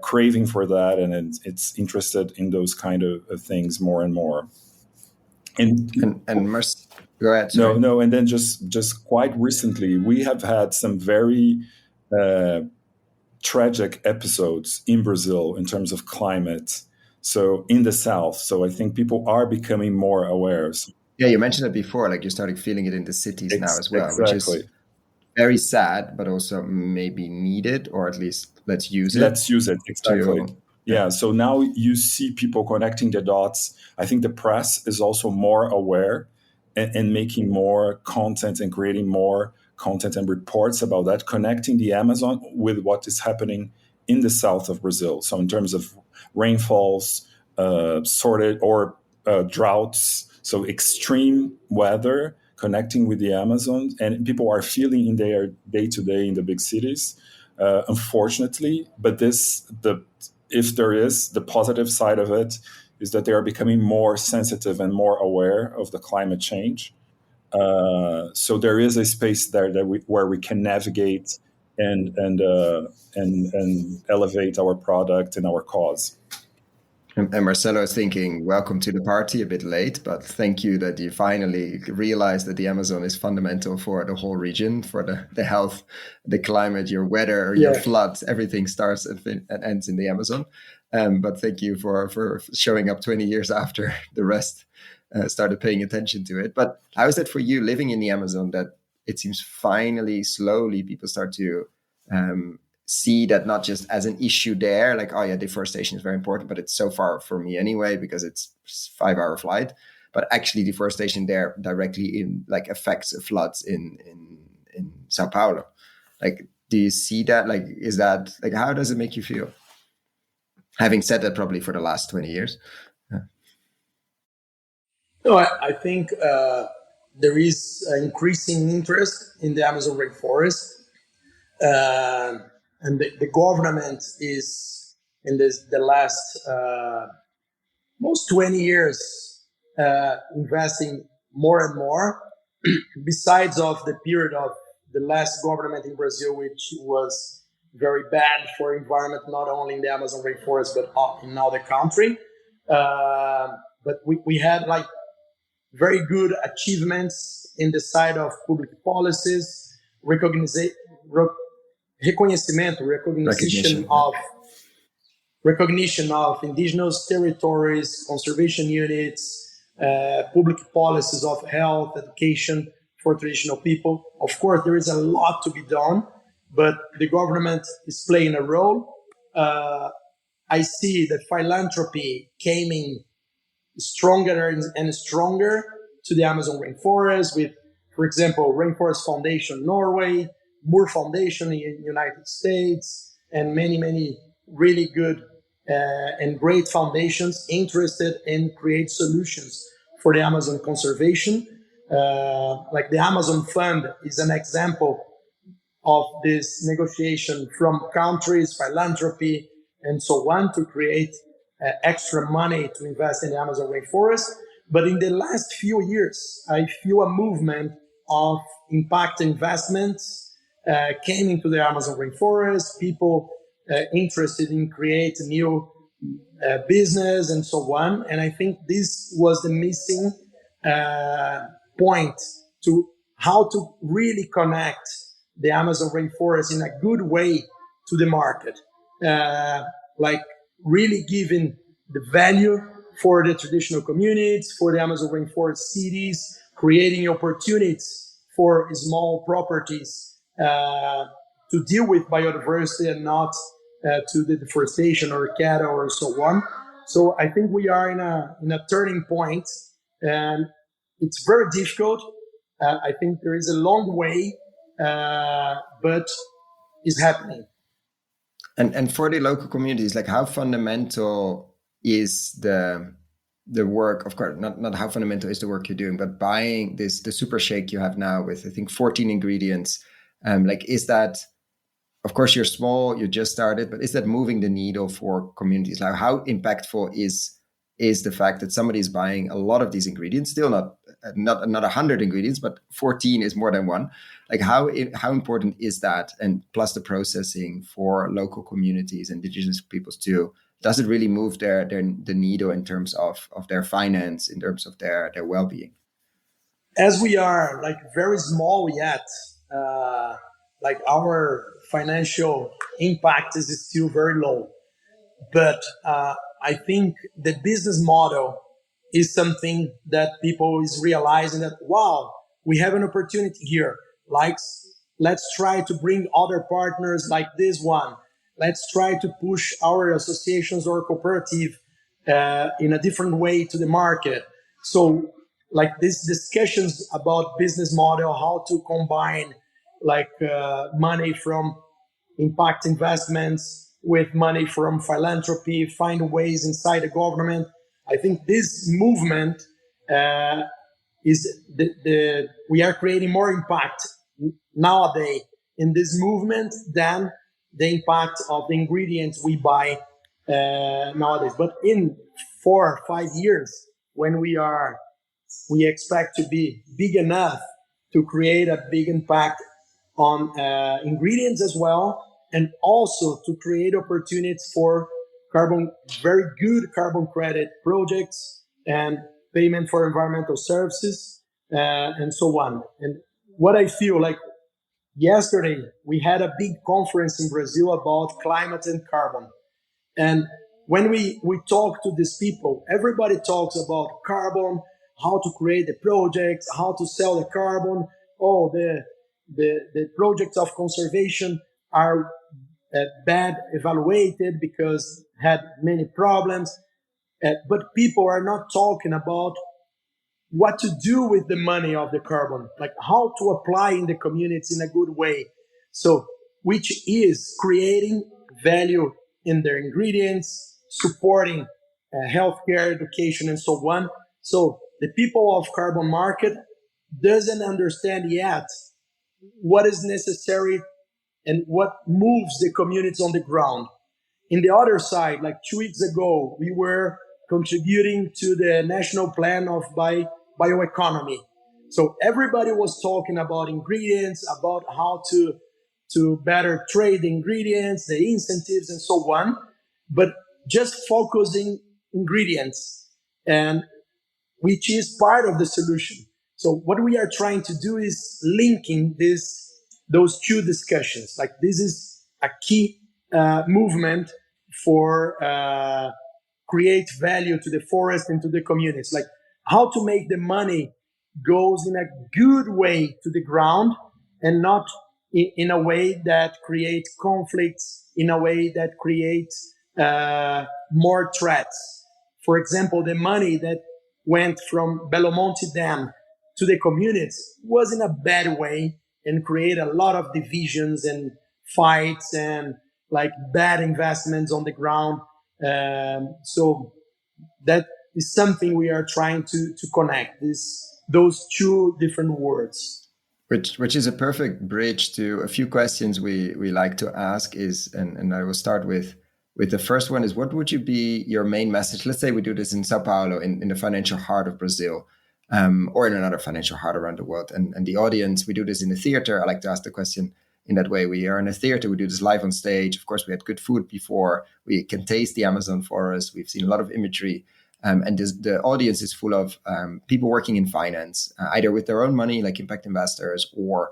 craving for that, and it's interested in those kind of things more and more.
Go ahead. Sorry.
No, and then just quite recently, we have had some very tragic episodes in Brazil in terms of climate. So in the south, so I think people are becoming more aware.
Yeah, you mentioned it before, like you're starting feeling it in the cities now as well,
exactly.
Which is very sad, but also maybe needed, or at least let's use it.
Let's use it, exactly. Yeah, so now you see people connecting the dots. I think the press is also more aware and making more content and creating more content and reports about that, connecting the Amazon with what is happening in the south of Brazil. So in terms of rainfalls, sorted or droughts, so extreme weather connecting with the Amazon, and people are feeling in their day to day in the big cities, unfortunately. But if there is the positive side of it, is that they are becoming more sensitive and more aware of the climate change. So there is a space there where we can navigate and elevate our product and our cause.
And Marcelo is thinking, welcome to the party, a bit late, but thank you that you finally realized that the Amazon is fundamental for the whole region, for the health, the climate, your weather, your floods, everything starts and ends in the Amazon. But thank you for showing up 20 years after the rest started paying attention to it. But how is that for you living in the Amazon, that it seems finally, slowly, people start to see that not just as an issue there, like, oh yeah, deforestation is very important, but it's so far from me anyway because it's 5-hour flight. But actually, deforestation there directly affects floods in Sao Paulo. Like, do you see that? Like, is that like, how does it make you feel? Having said that, probably for the last 20 years.
No, I think there is increasing interest in the Amazon rainforest. And the government is in the last most 20 years investing more and more. Besides of the period of the last government in Brazil, which was very bad for environment, not only in the Amazon rainforest but in all the country. But we had like very good achievements in the side of public policies, recognition of indigenous territories, conservation units, public policies of health, education for traditional people. Of course, there is a lot to be done, but the government is playing a role. I see that philanthropy came in stronger and stronger to the Amazon rainforest with, for example, Rainforest Foundation Norway, Moore Foundation in the United States, and many really good and great foundations interested in create solutions for the Amazon conservation. Like the Amazon Fund is an example of this negotiation from countries, philanthropy, and so on to create extra money to invest in the Amazon rainforest. But in the last few years, I feel a movement of impact investments came into the Amazon rainforest, people interested in creating new business and so on. And I think this was the missing point to how to really connect the Amazon rainforest in a good way to the market. Like really giving the value for the traditional communities, for the Amazon rainforest cities, creating opportunities for small properties to deal with biodiversity and not to the deforestation or cattle or so on. So I think we are in a turning point, and it's very difficult. I think there is a long way, but it's happening.
And for the local communities, like how fundamental is the work? Of course, not how fundamental is the work you're doing, but buying the super shake you have now with I think 14 ingredients. Like, is that, of course, you're small, you just started, but is that moving the needle for communities? Like, how impactful is the fact that somebody is buying a lot of these ingredients, still not 100 ingredients, but 14 is more than one. Like, how important is that? And plus the processing for local communities, indigenous peoples too. Does it really move the needle in terms of their finance, in terms of their well-being?
As we are like very small yet, like our financial impact is still very low. But I think the business model is something that people is realizing that, wow, we have an opportunity here. Like, let's try to bring other partners like this one. let's try to push our associations or cooperative in a different way to the market. So like these discussions about business model, how to combine like money from impact investments with money from philanthropy, find ways inside the government. I think this movement is we are creating more impact nowadays in this movement than the impact of the ingredients we buy nowadays. But in 4 or 5 years, when we expect to be big enough to create a big impact on ingredients as well, and also to create opportunities for very good carbon credit projects and payment for environmental services and so on. And what I feel like yesterday, we had a big conference in Brazil about climate and carbon. And when we talk to these people, everybody talks about carbon, how to create the projects, how to sell the carbon. Oh, the projects of conservation are bad evaluated because had many problems. But people are not talking about what to do with the money of the carbon, like how to apply in the communities in a good way. So, which is creating value in their ingredients, supporting healthcare, education, and so on. So the people of carbon market doesn't understand yet what is necessary and what moves the communities on the ground. In the other side, like 2 weeks ago, we were contributing to the national plan of bioeconomy. So everybody was talking about ingredients, about how to better trade the ingredients, the incentives, and so on, but just focusing ingredients, and which is part of the solution. So what we are trying to do is linking those two discussions. Like this is a key movement for create value to the forest and to the communities. Like how to make the money goes in a good way to the ground and not in a way that creates conflicts, in a way that creates more threats. For example, the money that went from Belo Monte Dam to the communities was in a bad way and created a lot of divisions and fights and like bad investments on the ground. So that is something we are trying to connect those two different words.
Which is a perfect bridge to a few questions we like to ask is, and I will start with the first one is, what would you be your main message? Let's say we do this in Sao Paulo, in the financial heart of Brazil, or in another financial heart around the world. And the audience, we do this in the theater. I like to ask the question in that way. We are in a theater, we do this live on stage. Of course, we had good food before. We can taste the Amazon forest. We've seen a lot of imagery. And the audience is full of people working in finance, either with their own money, like impact investors, or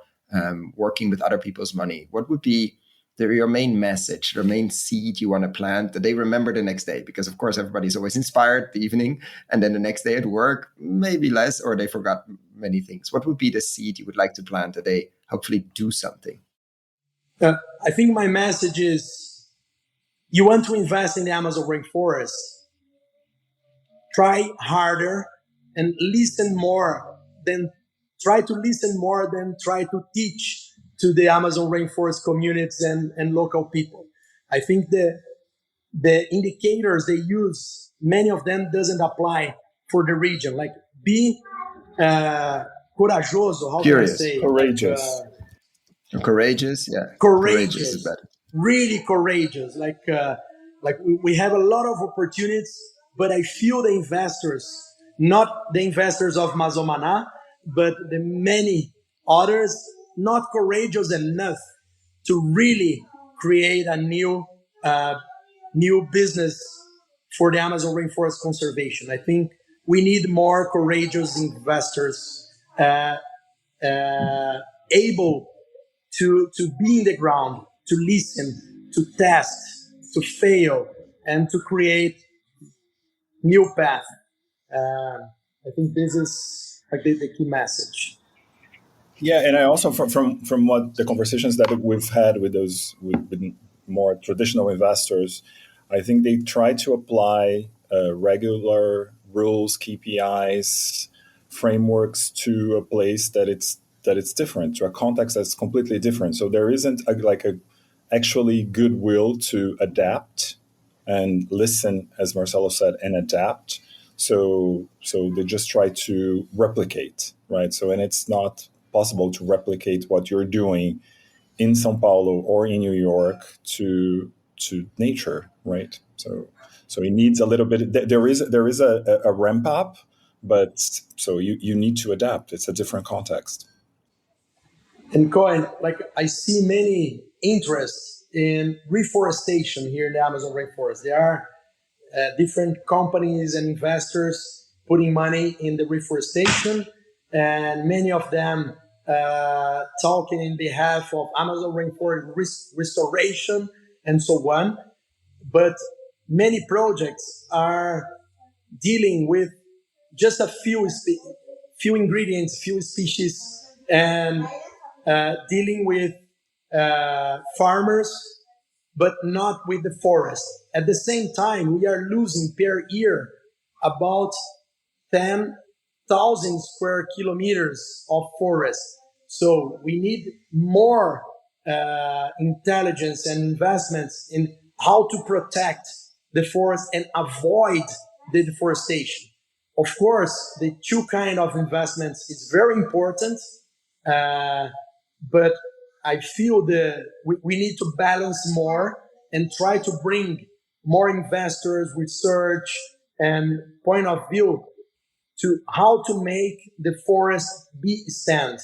working with other people's money. What would be your main message, your main seed you want to plant that they remember the next day? Because, of course, everybody's always inspired the evening, and then the next day at work, maybe less, or they forgot many things. What would be the seed you would like to plant that they hopefully do something?
I think my message is, you want to invest in the Amazon rainforest, try harder and listen more than try to teach to the Amazon rainforest communities and local people. I think the indicators they use, many of them doesn't apply for the region. Like be corajoso, how
Curious,
can I say?
courageous.
Courageous, yeah.
Courageous
Is better.
Really courageous. Like we have a lot of opportunities, but I feel the investors, not the investors of Mazomana, but the many others, not courageous enough to really create a new business for the Amazon rainforest conservation. I think we need more courageous investors able to be in the ground, to listen, to test, to fail, and to create new path. I think this is like the key message.
Yeah, and I also from what the conversations that we've had with more traditional investors, I think they try to apply regular rules, KPIs, frameworks to a place that it's different, to a context that's completely different. So there isn't a actually goodwill to adapt and listen, as Marcelo said, and adapt. So they just try to replicate, right? So, and it's not possible to replicate what you're doing in São Paulo or in New York to nature, right? So it needs a little bit. There is a ramp up, but so you need to adapt. It's a different context.
And Koen, like I see many interests in reforestation here in the Amazon rainforest. There are different companies and investors putting money in the reforestation, and many of them talking in behalf of Amazon rainforest restoration and so on. But many projects are dealing with just a few ingredients, few species, and dealing with farmers, but not with the forest. At the same time, we are losing per year about 10,000 square kilometers of forest. So we need more intelligence and investments in how to protect the forest and avoid the deforestation. Of course, the two kind of investments is very important, but I feel we need to balance more and try to bring more investors, research, and point of view to how to make the forest be stand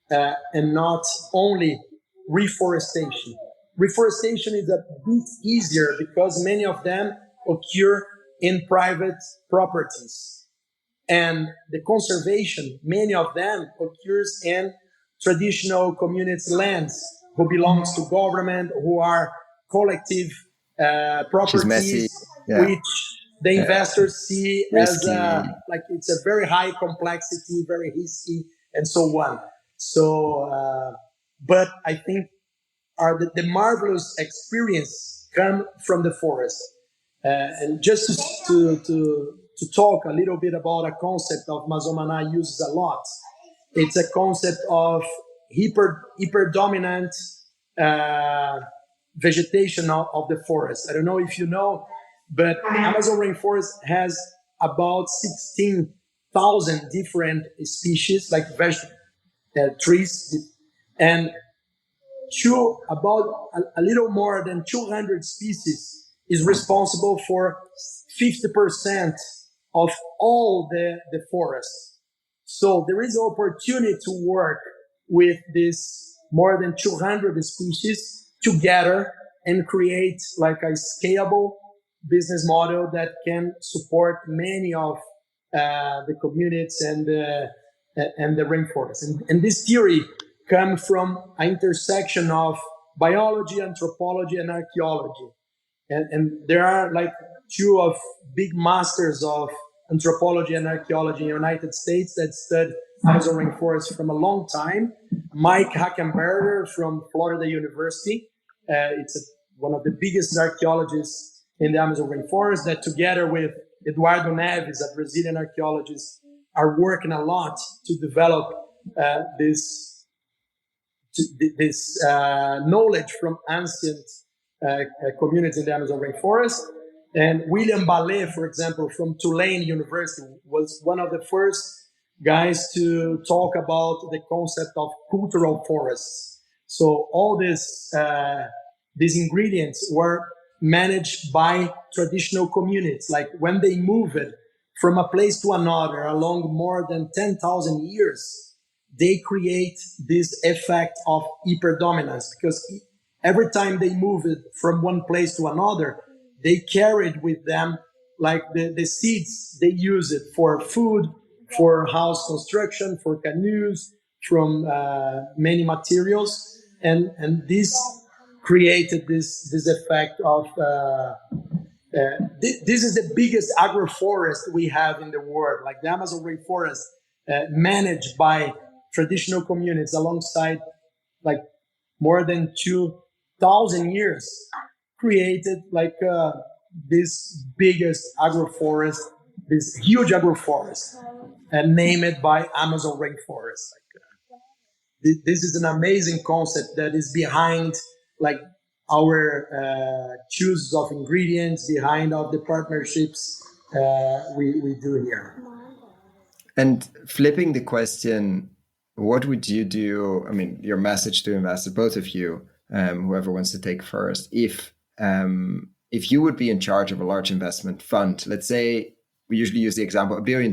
and not only reforestation. Reforestation is a bit easier because many of them occur in private properties. And the conservation, many of them occurs in traditional community lands who belongs to government, who are collective properties, which the investors see risky. As like it's a very high complexity, very risky, and so on. So, but I think the marvelous experience come from the forest. And just to talk a little bit about a concept of Mazomana uses a lot. It's a concept of hyper-dominant vegetation of the forest. I don't know if you know, but Amazon rainforest has about 16,000 different species, like trees, and about a little more than 200 species is responsible for 50% of all the forest. So there is an opportunity to work with this more than 200 species together and create like a scalable business model that can support many of the communities and the rainforest. And this theory comes from an intersection of biology, anthropology, and archaeology. And there are like two of big masters of anthropology and archaeology in the United States that studied Amazon rainforest from a long time. Mike Hackenberger from Florida University. It's one of the biggest archaeologists in the Amazon rainforest that together with Eduardo Neves, a Brazilian archaeologist, are working a lot to develop this knowledge from ancient communities in the Amazon rainforest. And William Ballet, for example, from Tulane University, was one of the first guys to talk about the concept of cultural forests. So all these ingredients were managed by traditional communities. Like when they moved from a place to another along more than 10,000 years, they create this effect of hyperdominance because every time they moved from one place to another, they carried with them like the seeds they use it for food, for house construction, for canoes, from many materials, and this created this effect of this is the biggest agroforest we have in the world, like the Amazon rainforest, managed by traditional communities alongside like more than thousand years created like this biggest agroforest, this huge agroforest, and named by Amazon rainforest. This is an amazing concept that is behind like our choice of ingredients, behind of the partnerships we do here.
And flipping the question, what would you do? I mean, your message to investors, both of you, whoever wants to take first, if you would be in charge of a large investment fund, let's say we usually use the example $1 billion,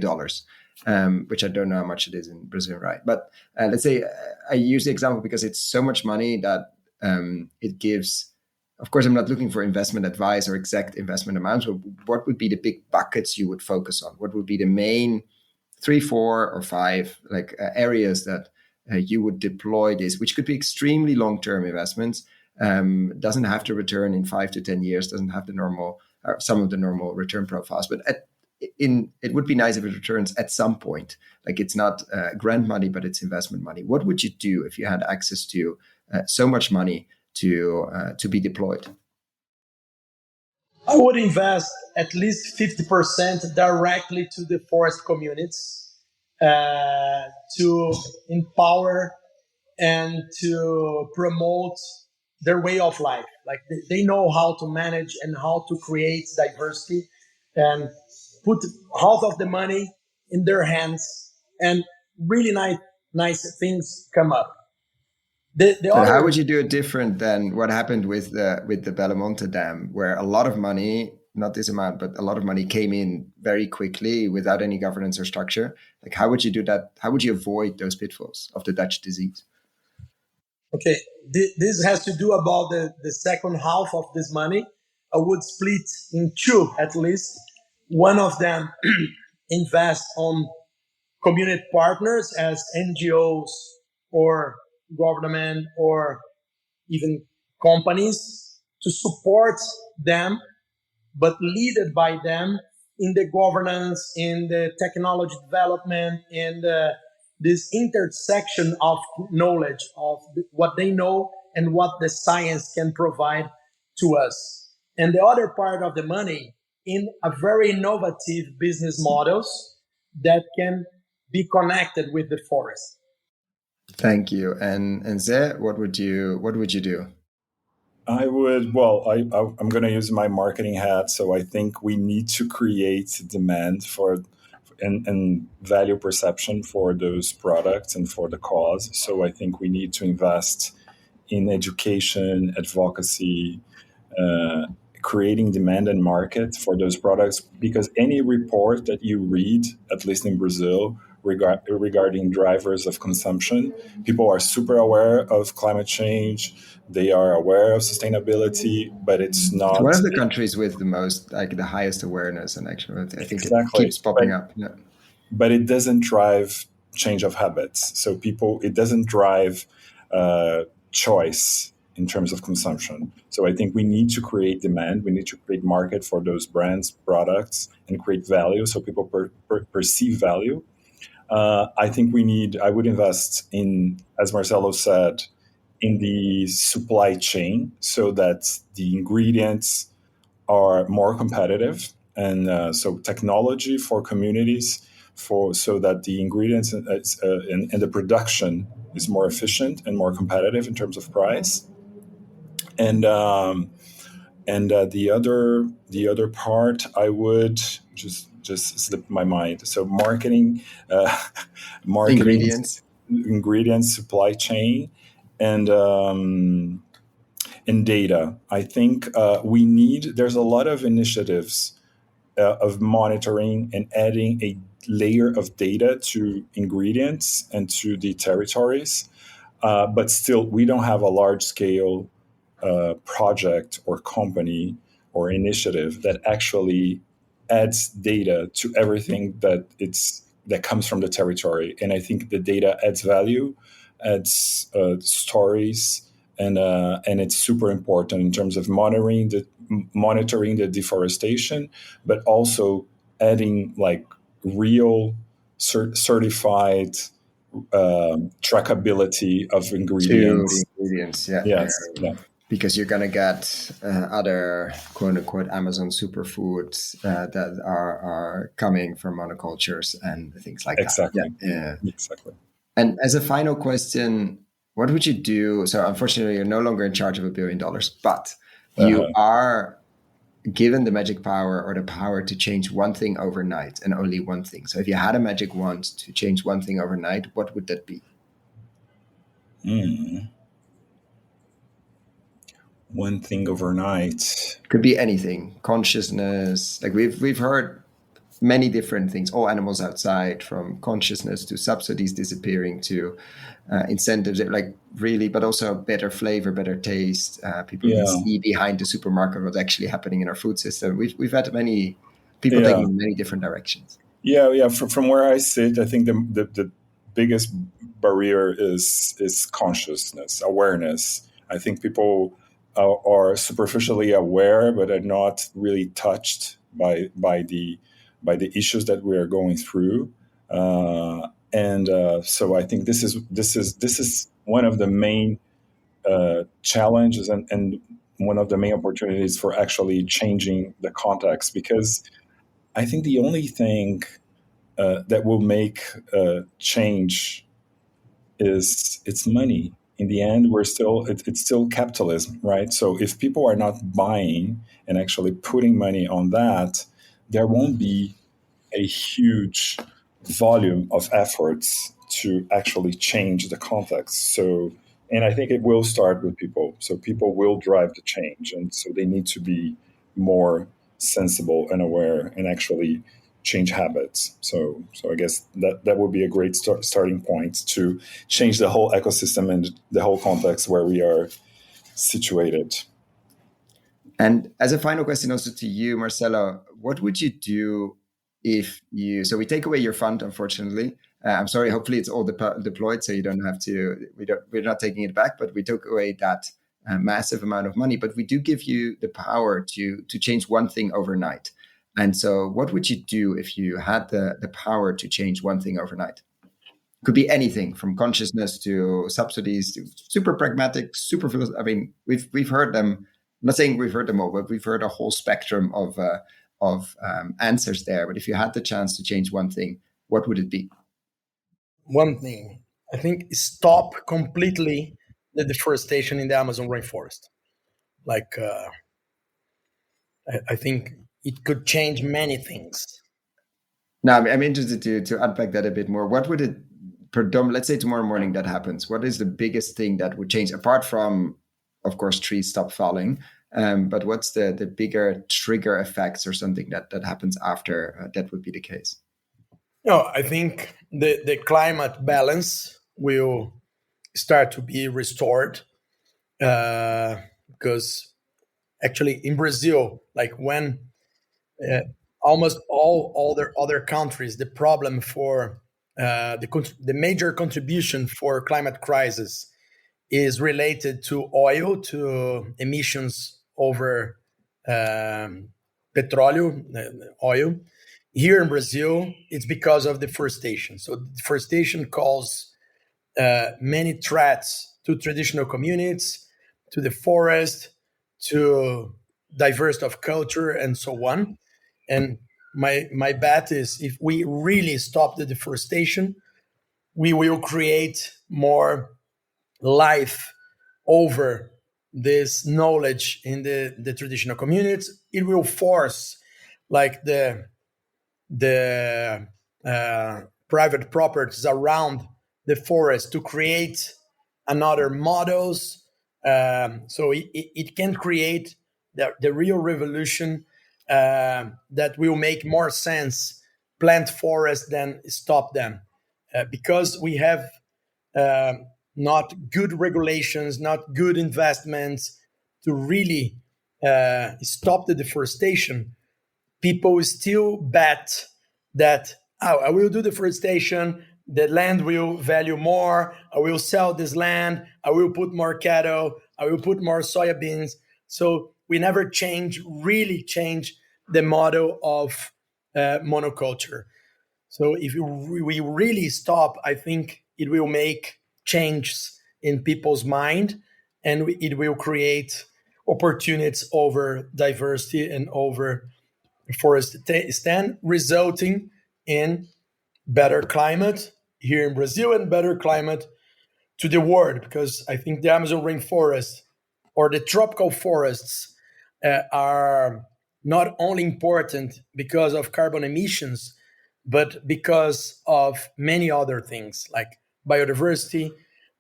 which I don't know how much it is in Brazil, right? But let's say I use the example because it's so much money that it gives. Of course, I'm not looking for investment advice or exact investment amounts, but what would be the big buckets you would focus on? What would be the main 3, 4, or 5 areas that you would deploy this, which could be extremely long-term investments, doesn't have to return in 5 to 10 years, doesn't have the normal, some of the normal return profiles, but it would be nice if it returns at some point. Like it's not grant money, but it's investment money. What would you do if you had access to so much money to be deployed?
I would invest at least 50% directly to the forest communities to empower and to promote their way of life. Like they know how to manage and how to create diversity and put half of the money in their hands, and really nice things come up.
But how would you do it different than what happened with the Belamonte Dam, where a lot of money, not this amount, but a lot of money came in very quickly without any governance or structure? Like, how would you do that? How would you avoid those pitfalls of the Dutch disease?
Okay, this has to do about the second half of this money. I would split in two at least. One of them invest on community partners as NGOs or government or even companies to support them, but led by them in the governance, in the technology development, in this intersection of knowledge of what they know and what the science can provide to us. And the other part of the money in a very innovative business models that can be connected with the forest.
Thank you. And Zé, what would you do?
I would, I'm going to use my marketing hat. So I think we need to create demand for and value perception for those products and for the cause. So I think we need to invest in education, advocacy, creating demand and market for those products, because any report that you read, at least in Brazil, regarding drivers of consumption, people are super aware of climate change. They are aware of sustainability, but it's not
one of the countries with the most, like the highest awareness, and actually, I think
exactly.
It keeps popping up. Yeah.
But it doesn't drive change of habits. So it doesn't drive choice in terms of consumption. So I think we need to create demand. We need to create market for those brands, products, and create value so people perceive value. I think I would invest in, as Marcelo said, in the supply chain so that the ingredients are more competitive. And so technology for communities so that the ingredients and the production is more efficient and more competitive in terms of price. And the other part, I would just slipped my mind. So marketing, ingredients, supply chain, and data. I think there's a lot of initiatives of monitoring and adding a layer of data to ingredients and to the territories. But still, we don't have a large scale project or company or initiative that actually adds data to everything that comes from the territory. And I think the data adds value, adds stories, and it's super important in terms of monitoring the deforestation, but also adding like real certified trackability of ingredients.
To the ingredients, yeah.
Yes. Yeah.
because you're going to get other quote unquote Amazon superfoods that are coming from monocultures and things like that.
Exactly.
Yeah.
Exactly.
And as a final question, what would you do? So unfortunately, you're no longer in charge of $1 billion, but you are given the magic power or the power to change one thing overnight and only one thing. So if you had a magic wand to change one thing overnight, what would that be?
One thing overnight.
Could be anything. Consciousness. Like we've heard many different things. All animals outside, from consciousness to subsidies disappearing to incentives. Like really, but also better flavor, better taste. People can see behind the supermarket what's actually happening in our food system. We've had many people taking in many different directions.
Yeah. From where I sit, I think the biggest barrier is consciousness, awareness. I think people are superficially aware, but are not really touched by the issues that we are going through. So I think this is one of the main challenges and one of the main opportunities for actually changing the context, because I think the only thing that will make change is it's money. In the end, it's still capitalism, right? So if people are not buying and actually putting money on that, there won't be a huge volume of efforts to actually change the context. So, and I think it will start with people. So people will drive the change, and so they need to be more sensible and aware and actually change habits. So I guess that would be a great starting point to change the whole ecosystem and the whole context where we are situated.
And as a final question also to you, Marcelo, what would you do if you, so we take away your fund, unfortunately. I'm sorry, hopefully it's all deployed, so you don't have to, we're not taking it back, but we took away that massive amount of money, but we do give you the power to change one thing overnight. And so what would you do if you had the power to change one thing overnight? Could be anything from consciousness to subsidies to super pragmatic, super, I mean, we've heard them. I'm not saying we've heard them all, but we've heard a whole spectrum of answers there. But if you had the chance to change one thing, what would it be?
One thing, I think, stop completely the deforestation in the Amazon rainforest. Like, I think it could change many things.
Now, I'm interested to unpack that a bit more. What would it let's say tomorrow morning that happens? What is the biggest thing that would change, apart from, of course, trees stop falling? But what's the bigger trigger effects or something that happens after that would be the case?
No, I think the climate balance will start to be restored, because actually in Brazil, like when almost all other countries, the problem for the major contribution for climate crisis is related to oil, to emissions over oil. Here in Brazil, it's because of deforestation. So deforestation causes many threats to traditional communities, to the forest, to diversity of culture, and so on. And my bet is if we really stop the deforestation, we will create more life over this knowledge in the traditional communities. It will force like the private properties around the forest to create another models. So it can create the real revolution that will make more sense plant forests than stop them, because we have not good regulations, not good investments to really stop the deforestation. People still bet that, oh, I will do deforestation, the land will value more, I will sell this land, I will put more cattle, I will put more soybeans. So we never really change the model of monoculture. So if we really stop, I think it will make changes in people's mind, and it will create opportunities over diversity and over forest stand, resulting in better climate here in Brazil and better climate to the world. Because I think the Amazon rainforest or the tropical forests are not only important because of carbon emissions, but because of many other things like biodiversity,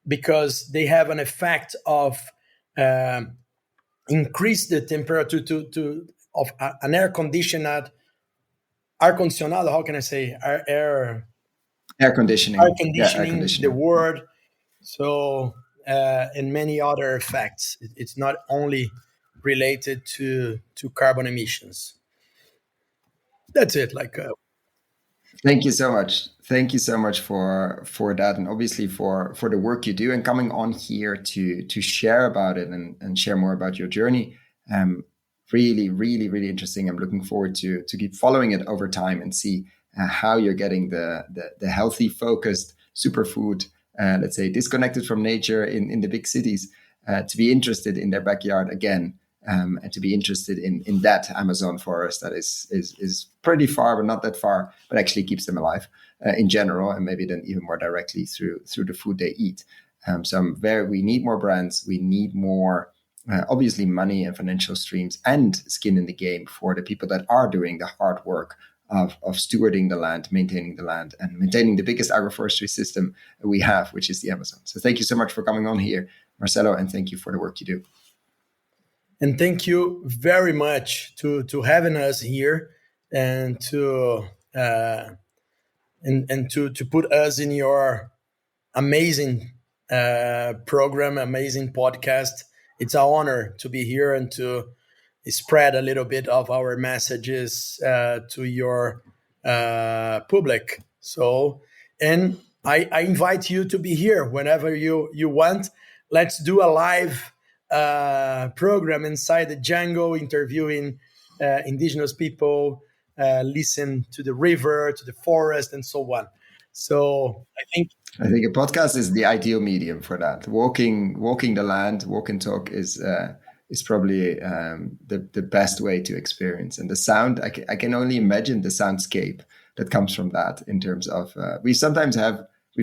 because they have an effect of increase the temperature of an air conditioned, how can I say,
Air conditioning.
air
Yeah, air
conditioning the
conditioning.
world. So and many other effects. It's not only related to carbon emissions. That's it.
Thank you so much. Thank you so much for that, and obviously for the work you do and coming on here to share about it and share more about your journey. Really, really, really interesting. I'm looking forward to keep following it over time and see how you're getting the healthy, focused superfood, let's say disconnected from nature in the big cities, to be interested in their backyard again. And to be interested in that Amazon forest that is pretty far, but not that far, but actually keeps them alive in general, and maybe then even more directly through the food they eat. So we need more brands, we need more, obviously, money and financial streams and skin in the game for the people that are doing the hard work of stewarding the land, maintaining the land, and maintaining the biggest agroforestry system we have, which is the Amazon. So thank you so much for coming on here, Marcelo, and thank you for the work you do.
And thank you very much to having us here and to put us in your amazing program, amazing podcast. It's an honor to be here and to spread a little bit of our messages to your public. So, and I invite you to be here whenever you want. Let's do a live program inside the jungle, interviewing indigenous people, listen to the river, to the forest, and so on. So I think
a podcast is the ideal medium for that. Walking the land, walk and talk is probably the best way to experience. And the sound, I can only imagine the soundscape that comes from that. In terms of we've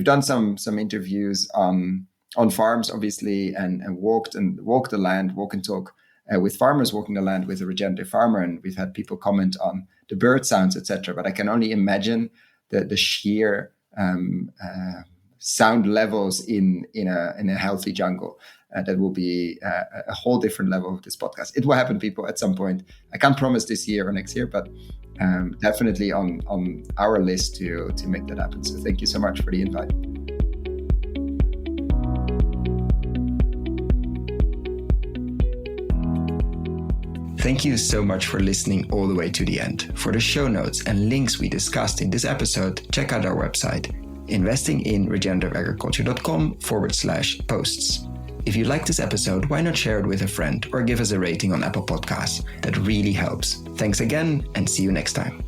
done some interviews on farms, obviously, and walk the land, walk and talk with farmers walking the land with a regenerative farmer, and we've had people comment on the bird sounds, etc. But I can only imagine the sheer sound levels in a healthy jungle. That will be a whole different level of this podcast. It will happen, people, at some point. I can't promise this year or next year, but definitely on our list to make that happen. So thank you so much for the invite. Thank you so much for listening all the way to the end. For the show notes and links we discussed in this episode, check out our website, investinginregenerativeagriculture.com/posts. If you like this episode, why not share it with a friend or give us a rating on Apple Podcasts? That really helps. Thanks again, and see you next time.